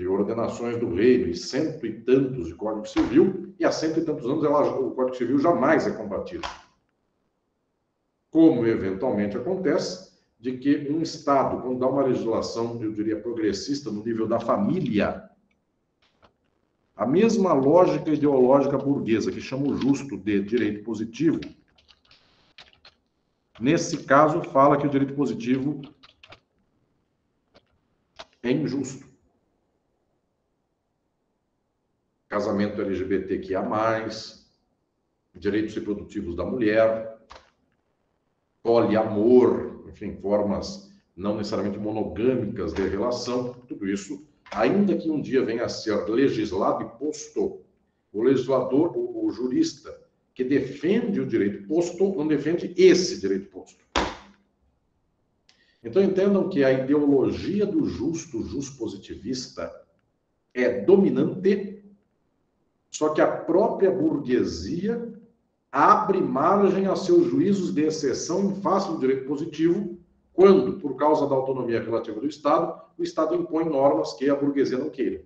ordenações do reino e cento e tantos de Código Civil, e há cento e tantos anos o Código Civil jamais é combatido. Como eventualmente acontece de que um Estado, quando dá uma legislação, eu diria, progressista no nível da família, a mesma lógica ideológica burguesa que chama o justo de direito positivo, nesse caso fala que o direito positivo é injusto. Casamento LGBTQIA+, direitos reprodutivos da mulher, poliamor, enfim, formas não necessariamente monogâmicas de relação, tudo isso, ainda que um dia venha a ser legislado e posto, o legislador, o jurista que defende o direito posto, não defende esse direito posto. Então entendam que a ideologia do justo positivista é dominante, só que a própria burguesia abre margem a seus juízos de exceção em face do direito positivo, quando, por causa da autonomia relativa do Estado, o Estado impõe normas que a burguesia não queira.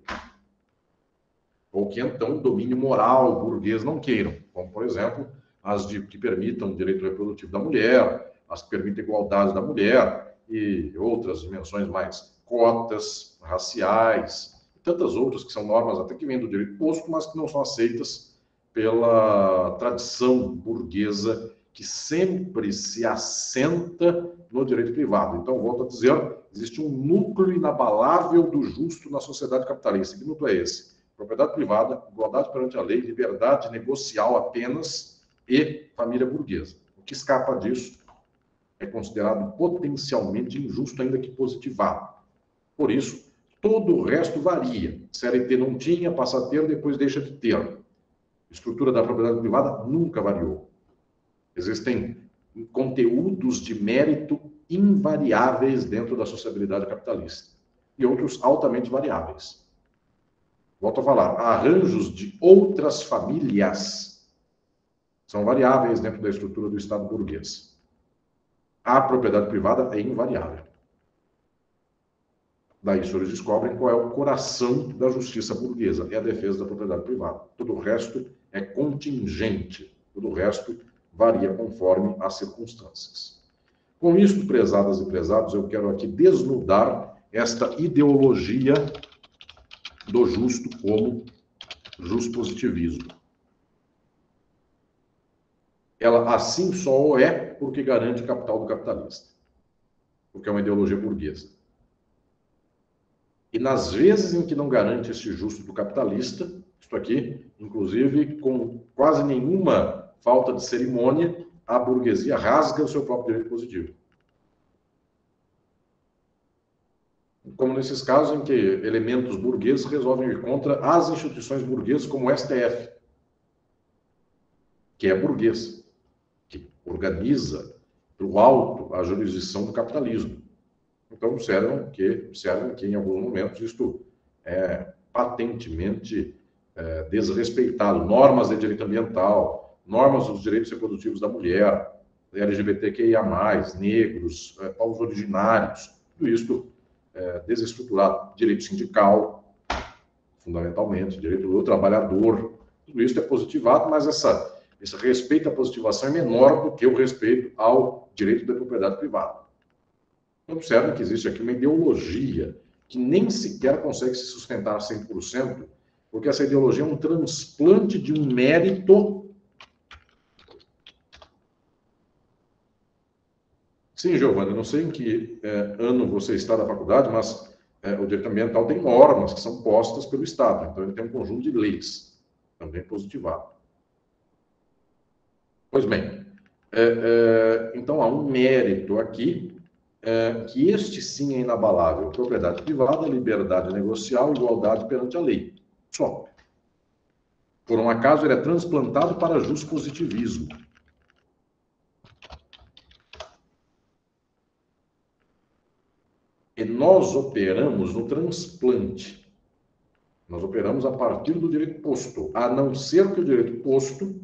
Ou que, então, o domínio moral burguês não queiram, como, por exemplo, as que permitam o direito reprodutivo da mulher, as que permitem a igualdade da mulher, e outras dimensões mais, cotas raciais, e tantas outras que são normas até que vêm do direito posto, mas que não são aceitas pela tradição burguesa que sempre se assenta no direito privado. Então, volto a dizer, existe um núcleo inabalável do justo na sociedade capitalista. Que núcleo é esse? Propriedade privada, igualdade perante a lei, liberdade negocial apenas e família burguesa. O que escapa disso é considerado potencialmente injusto, ainda que positivado. Por isso, todo o resto varia. CLT não tinha, passa a ter, depois deixa de ter. A estrutura da propriedade privada nunca variou. Existem conteúdos de mérito invariáveis dentro da sociabilidade capitalista e outros altamente variáveis. Volto a falar, arranjos de outras famílias são variáveis dentro da estrutura do Estado burguês. A propriedade privada é invariável. Daí os senhores descobrem qual é o coração da justiça burguesa, é a defesa da propriedade privada. Todo o resto é contingente, todo o resto varia conforme as circunstâncias. Com isso, prezadas e prezados, eu quero aqui desnudar esta ideologia do justo como justpositivismo. Ela assim só é porque garante o capital do capitalista, porque é uma ideologia burguesa. E nas vezes em que não garante esse justo do capitalista, isto aqui, inclusive, com quase nenhuma falta de cerimônia, a burguesia rasga o seu próprio direito positivo. Como nesses casos em que elementos burgueses resolvem ir contra as instituições burguesas, como o STF, que é burguês, que organiza para o alto a jurisdição do capitalismo. Então, observam que em alguns momentos isto é patentemente desrespeitado. Normas de direito ambiental, normas dos direitos reprodutivos da mulher, LGBTQIA+, negros, povos originários, tudo isso desestruturado. Direito sindical, fundamentalmente, direito do trabalhador, tudo isso é positivado, mas esse respeito à positivação é menor do que o respeito ao direito da propriedade privada. Observem que existe aqui uma ideologia que nem sequer consegue se sustentar 100%, porque essa ideologia é um transplante de um mérito. Sim, Giovanni, eu não sei em que ano você está da faculdade, mas o direito ambiental tem normas que são postas pelo Estado, então ele tem um conjunto de leis, também positivado. Pois bem, então há um mérito aqui, que este sim é inabalável: propriedade privada, liberdade negocial, igualdade perante a lei. Só. Por um acaso, ele é transplantado para justpositivismo. E nós operamos no transplante. Nós operamos a partir do direito posto, a não ser que o direito posto,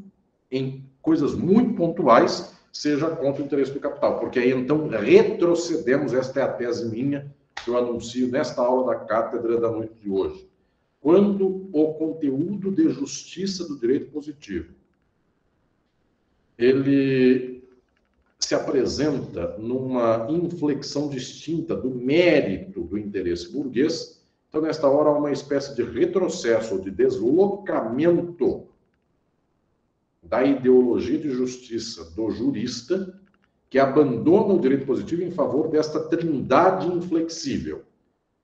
em coisas muito pontuais, seja contra o interesse do capital, porque aí então retrocedemos. Esta é a tese minha que eu anuncio nesta aula da cátedra da noite de hoje. Quando o conteúdo de justiça do direito positivo ele se apresenta numa inflexão distinta do mérito do interesse burguês, então nesta hora há uma espécie de retrocesso ou de deslocamento da ideologia de justiça do jurista, que abandona o direito positivo em favor desta trindade inflexível: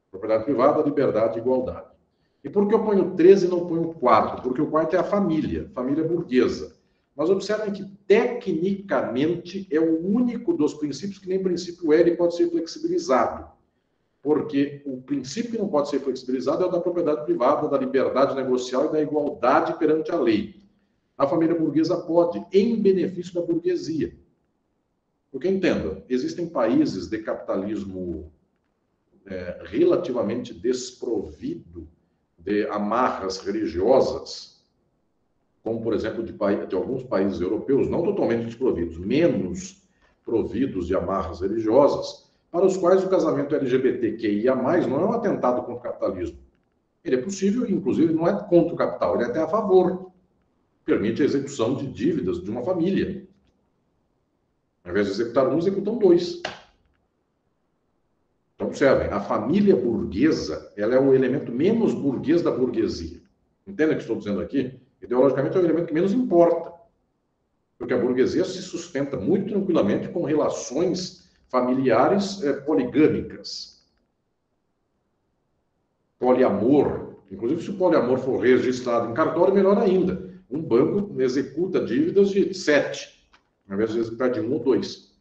propriedade privada, liberdade e igualdade. E por que eu ponho 13 e não ponho 4? Porque o 4 é a família burguesa. Mas observem que, tecnicamente, é o único dos princípios que nem princípio ele pode ser flexibilizado. Porque o princípio que não pode ser flexibilizado é o da propriedade privada, da liberdade negocial e da igualdade perante a lei. A família burguesa pode, em benefício da burguesia. Porque, entenda, existem países de capitalismo relativamente desprovido de amarras religiosas, como, por exemplo, de alguns países europeus, não totalmente desprovidos, menos providos de amarras religiosas, para os quais o casamento LGBTQIA+, não é um atentado contra o capitalismo. Ele é possível, inclusive, não é contra o capital, ele é até a favor. Permite a execução de dívidas de uma família. Ao invés de executar um, executam dois. Então, observem, a família burguesa, ela é o elemento menos burguês da burguesia. Entendem o que estou dizendo aqui? Ideologicamente é o elemento que menos importa. Porque a burguesia se sustenta muito tranquilamente com relações familiares poligâmicas. Poliamor. Inclusive, se o poliamor for registrado em cartório, melhor ainda. Um banco executa dívidas de 7, ao invés de executar de 1 ou 2.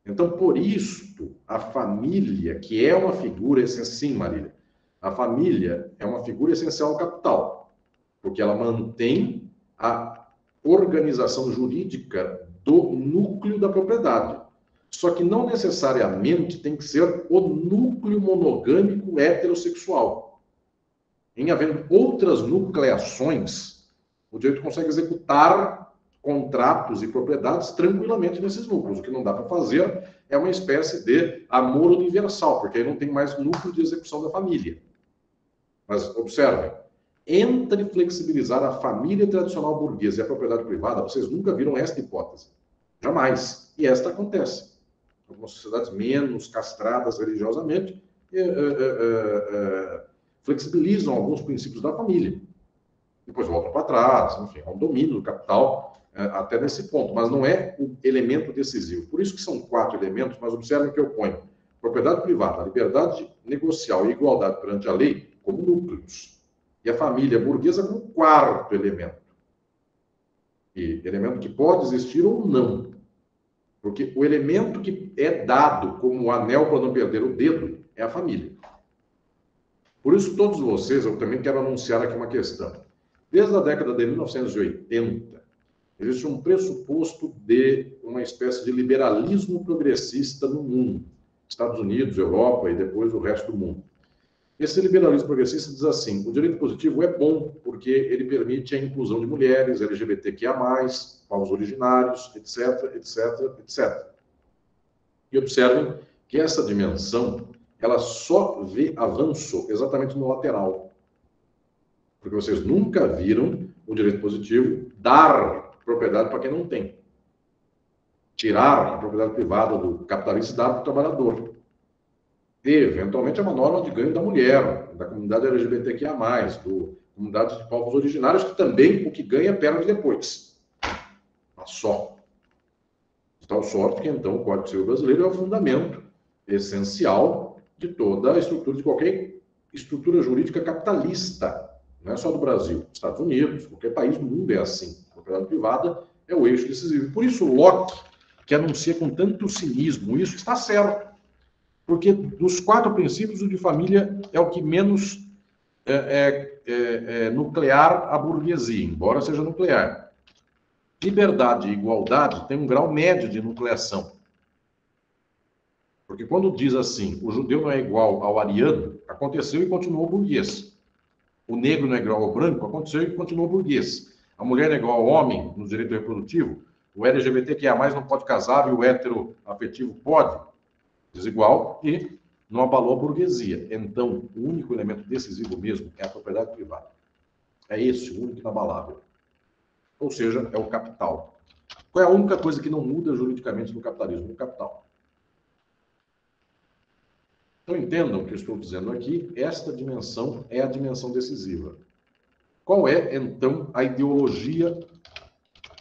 Então, por isto, a família, que é uma figura essencial, sim, Marília, a família é uma figura essencial ao capital, porque ela mantém a organização jurídica do núcleo da propriedade. Só que não necessariamente tem que ser o núcleo monogâmico heterossexual. Em havendo outras nucleações, o direito consegue executar contratos e propriedades tranquilamente nesses núcleos. O que não dá para fazer é uma espécie de amor universal, porque aí não tem mais núcleo de execução da família. Mas observem, entre flexibilizar a família tradicional burguesa e a propriedade privada, vocês nunca viram esta hipótese. Jamais. E esta acontece. Algumas sociedades menos castradas religiosamente flexibilizam alguns princípios da família. Depois voltam para trás, enfim, há um domínio do capital até nesse ponto, mas não é o elemento decisivo. Por isso que são 4 elementos, mas observem que eu ponho propriedade privada, liberdade negocial e igualdade perante a lei como núcleos. E a família burguesa como 4º elemento. E elemento que pode existir ou não. Porque o elemento que é dado como anel para não perder o dedo é a família. Por isso, todos vocês, eu também quero anunciar aqui uma questão. Desde a década de 1980, existe um pressuposto de uma espécie de liberalismo progressista no mundo. Estados Unidos, Europa e depois o resto do mundo. Esse liberalismo progressista diz assim: o direito positivo é bom porque ele permite a inclusão de mulheres, LGBTQIA+, povos originários, etc, etc, etc. E observem que essa dimensão, ela só vê avanço exatamente no lateral. Porque vocês nunca viram o direito positivo dar propriedade para quem não tem. Tirar a propriedade privada do capitalista e dar para o trabalhador. E, eventualmente, é uma norma de ganho da mulher, da comunidade LGBTQIA+, da comunidade de povos originários, que também o que ganha perde depois. Mas só. De tal sorte que, então, o Código Civil Brasileiro é o fundamento essencial de toda a estrutura, de qualquer estrutura jurídica capitalista. Não é só do Brasil, Estados Unidos, qualquer país do mundo é assim. A propriedade privada é o eixo decisivo. Por isso, Locke, que anuncia com tanto cinismo isso, está certo. Porque dos 4 princípios, o de família é o que menos nuclear a burguesia, embora seja nuclear. Liberdade e igualdade tem um grau médio de nucleação. Porque quando diz assim, o judeu não é igual ao ariano, aconteceu e continuou burguês. O negro não é igual ao branco, aconteceu e continuou burguês. A mulher não é igual ao homem no direito reprodutivo, o LGBTQIA+, não pode casar e o heteroafetivo pode. Desigual e não abalou a burguesia. Então, o único elemento decisivo mesmo é a propriedade privada. É esse o único inabalável. Ou seja, é o capital. Qual é a única coisa que não muda juridicamente no capitalismo? O capital. Então, entendam o que eu estou dizendo aqui. Esta dimensão é a dimensão decisiva. Qual é, então, a ideologia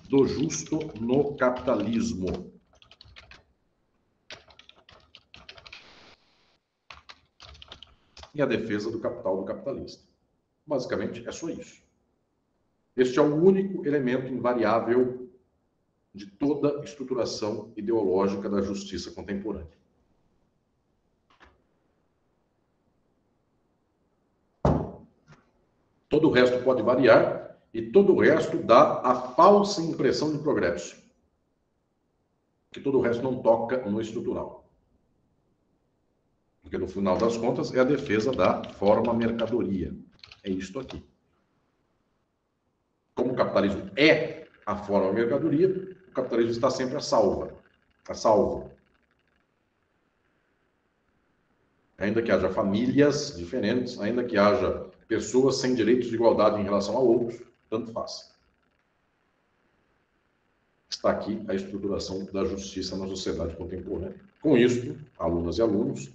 do justo no capitalismo? E a defesa do capital do capitalista. Basicamente, é só isso. Este é o único elemento invariável de toda a estruturação ideológica da justiça contemporânea. Todo o resto pode variar e todo o resto dá a falsa impressão de progresso. Que todo o resto não toca no estrutural. Porque, no final das contas, é a defesa da forma-mercadoria. É isto aqui. Como o capitalismo é a forma-mercadoria, o capitalismo está sempre a salvo. Ainda que haja famílias diferentes, ainda que haja pessoas sem direitos de igualdade em relação a outros, tanto faz. está aqui a estruturação da justiça na sociedade contemporânea. Com isso, alunas e alunos,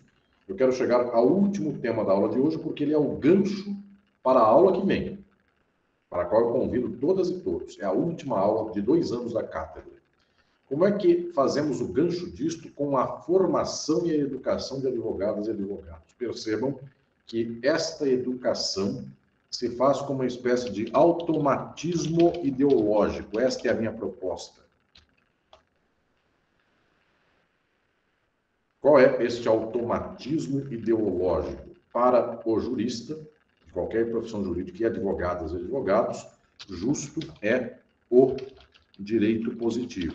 eu quero chegar ao último tema da aula de hoje, porque ele é o gancho para a aula que vem, para a qual eu convido todas e todos. É a última aula de 2 anos da cátedra. Como é que fazemos o gancho disto com a formação e a educação de advogadas e advogados? Percebam que esta educação se faz com uma espécie de automatismo ideológico. Esta é a minha proposta. Qual é este automatismo ideológico? Para o jurista, de qualquer profissão jurídica, e advogadas e advogados, justo é o direito positivo.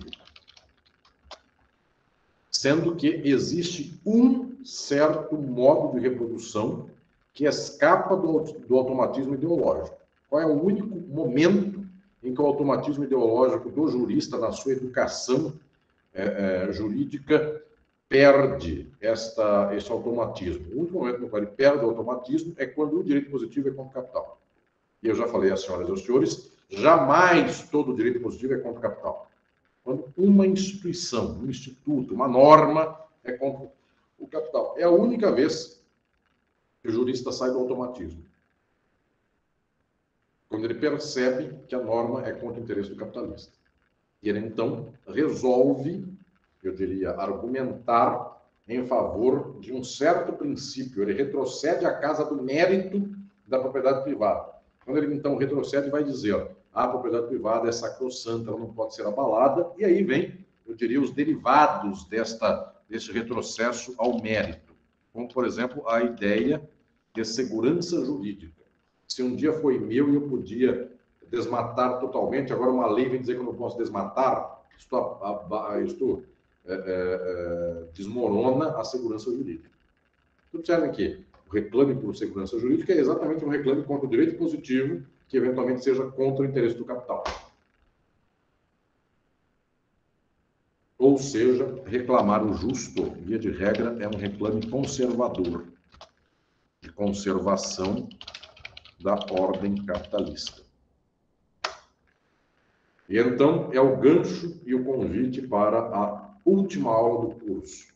Sendo que existe um certo modo de reprodução que escapa do automatismo ideológico. Qual é o único momento em que o automatismo ideológico do jurista, na sua educação jurídica, perde esse automatismo? O único momento no qual ele perde o automatismo é quando o direito positivo é contra o capital. E eu já falei às senhoras e aos senhores, jamais todo direito positivo é contra o capital. Quando uma instituição, um instituto, uma norma é contra o capital. É a única vez que o jurista sai do automatismo. Quando ele percebe que a norma é contra o interesse do capitalista. E ele, então, resolve, eu diria, argumentar em favor de um certo princípio. Ele retrocede à casa do mérito da propriedade privada. Quando ele, então, retrocede, vai dizer: a propriedade privada é sacrossanta, ela não pode ser abalada. E aí vem, eu diria, os derivados desse retrocesso ao mérito. Como, por exemplo, a ideia de segurança jurídica. Se um dia foi meu e eu podia desmatar totalmente, agora uma lei vem dizer que eu não posso desmatar, isto desmorona a segurança jurídica. Observem que o reclame por segurança jurídica é exatamente um reclame contra o direito positivo, que eventualmente seja contra o interesse do capital. Ou seja, reclamar o justo, via de regra, é um reclame conservador, de conservação da ordem capitalista. E então é o gancho e o convite para a última aula do curso.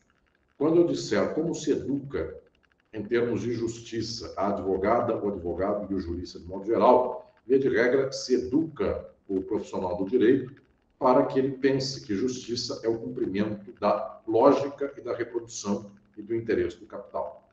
Quando eu disser como se educa, em termos de justiça, a advogada, o advogado e o jurista de modo geral, via de regra, se educa o profissional do direito para que ele pense que justiça é o cumprimento da lógica e da reprodução e do interesse do capital.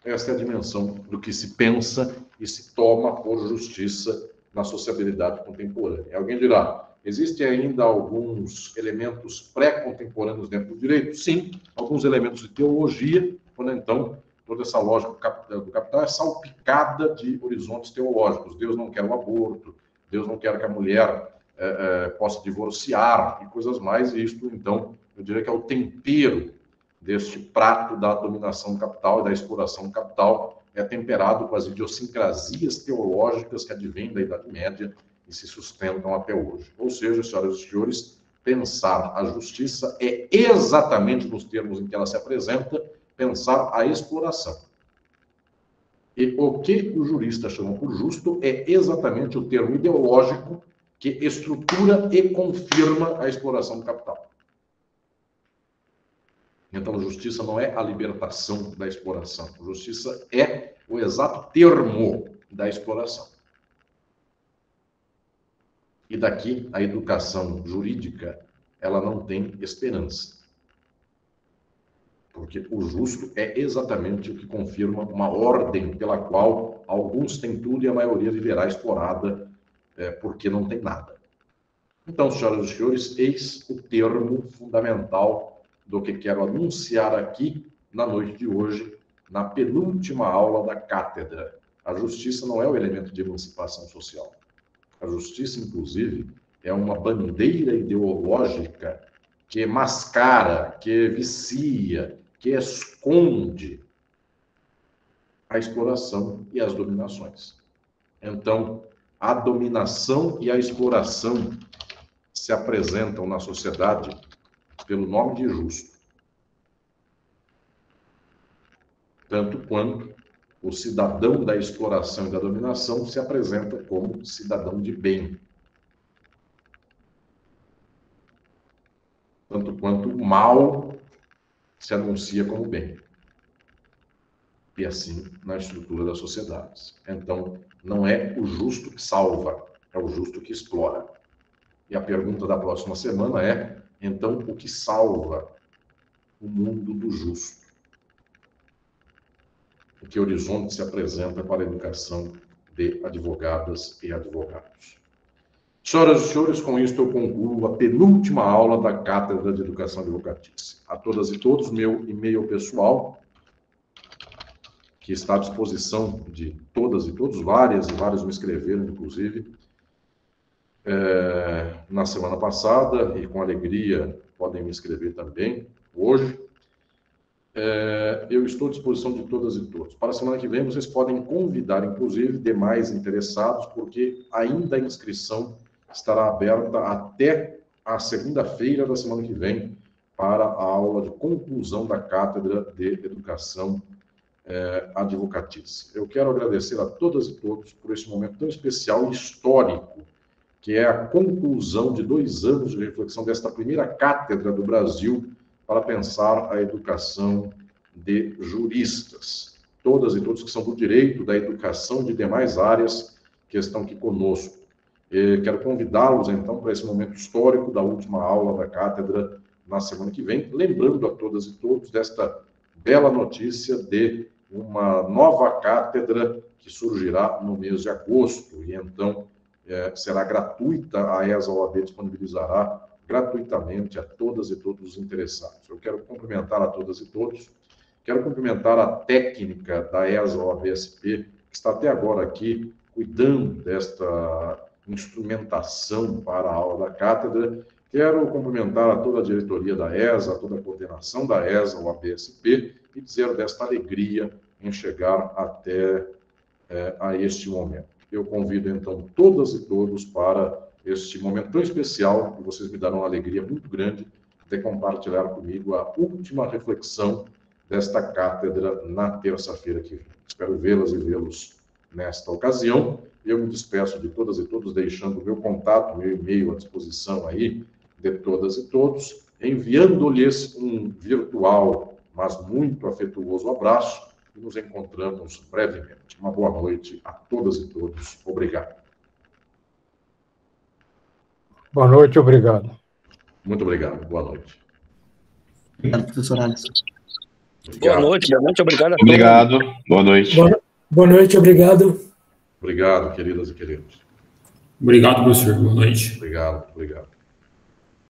Esta é a dimensão do que se pensa e se toma por justiça na sociabilidade contemporânea. Alguém dirá, existem ainda alguns elementos pré-contemporâneos dentro do direito? Sim, alguns elementos de teologia, quando então toda essa lógica do capital é salpicada de horizontes teológicos. Deus não quer o aborto, Deus não quer que a mulher possa divorciar e coisas mais, e isto, então, eu diria que é o tempero deste prato da dominação do capital e da exploração do capital, é temperado com as idiosincrasias teológicas que advêm da Idade Média e se sustentam até hoje. Ou seja, senhoras e senhores, pensar a justiça é exatamente, nos termos em que ela se apresenta, pensar a exploração. E o que o jurista chama por justo é exatamente o termo ideológico que estrutura e confirma a exploração do capital. Então, justiça não é a libertação da exploração. Justiça é o exato termo da exploração. E daqui, a educação jurídica, ela não tem esperança. Porque o justo é exatamente o que confirma uma ordem pela qual alguns têm tudo e a maioria viverá explorada porque não tem nada. Então, senhoras e senhores, eis o termo fundamental do que quero anunciar aqui na noite de hoje, na penúltima aula da cátedra. A justiça não é o elemento de emancipação social. A justiça, inclusive, é uma bandeira ideológica que mascara, que vicia, que esconde a exploração e as dominações. Então, a dominação e a exploração se apresentam na sociedade pelo nome de justo. Tanto quanto o cidadão da exploração e da dominação se apresenta como cidadão de bem. tanto quanto o mal se anuncia como bem. E assim na estrutura das sociedades. Então, não é o justo que salva, é o justo que explora. E a pergunta da próxima semana é, então, o que salva o mundo do justo? Em que horizonte se apresenta para a educação de advogadas e advogados? Senhoras e senhores, com isto eu concluo a penúltima aula da Cátedra de Educação Advocatícia. A todas e todos, meu e-mail pessoal, que está à disposição de todas e todos, várias e vários me escreveram, inclusive, na semana passada, e com alegria podem me escrever também hoje. Eu estou à disposição de todas e todos. Para a semana que vem, vocês podem convidar, inclusive, demais interessados, porque ainda a inscrição estará aberta até a segunda-feira da semana que vem para a aula de conclusão da Cátedra de Educação Advocatícia. Eu quero agradecer a todas e todos por esse momento tão especial e histórico, que é a conclusão de 2 anos de reflexão desta primeira cátedra do Brasil para pensar a educação de juristas. Todas e todos que são do direito, da educação, de demais áreas que estão aqui conosco. Quero convidá-los, então, para esse momento histórico da última aula da cátedra na semana que vem, lembrando a todas e todos desta bela notícia de uma nova cátedra que surgirá no mês de agosto, e então será gratuita, a ESA-OAB disponibilizará gratuitamente a todas e todos os interessados. Eu quero cumprimentar a todas e todos, quero cumprimentar a técnica da ESA-OAB-SP, que está até agora aqui cuidando desta instrumentação para a aula da cátedra. Quero cumprimentar a toda a diretoria da ESA, a toda a coordenação da ESA-OAB-SP e dizer desta alegria em chegar até a este momento. Eu convido, então, todas e todos para este momento tão especial, que vocês me darão uma alegria muito grande de compartilhar comigo a última reflexão desta cátedra na terça-feira que vem. Espero vê-las e vê-los nesta ocasião. Eu me despeço de todas e todos, deixando o meu contato, meu e-mail à disposição aí de todas e todos, enviando-lhes um virtual, mas muito afetuoso abraço, e nos encontramos brevemente. Uma boa noite a todas e todos. Obrigado. Boa noite, obrigado. Muito obrigado. Boa noite. Obrigado, professor Alisson. Obrigado. Boa noite, obrigado a todos. Obrigado, boa noite. Boa noite, obrigado. Obrigado, queridas e queridos. Obrigado, professor. Boa noite. Obrigado, obrigado.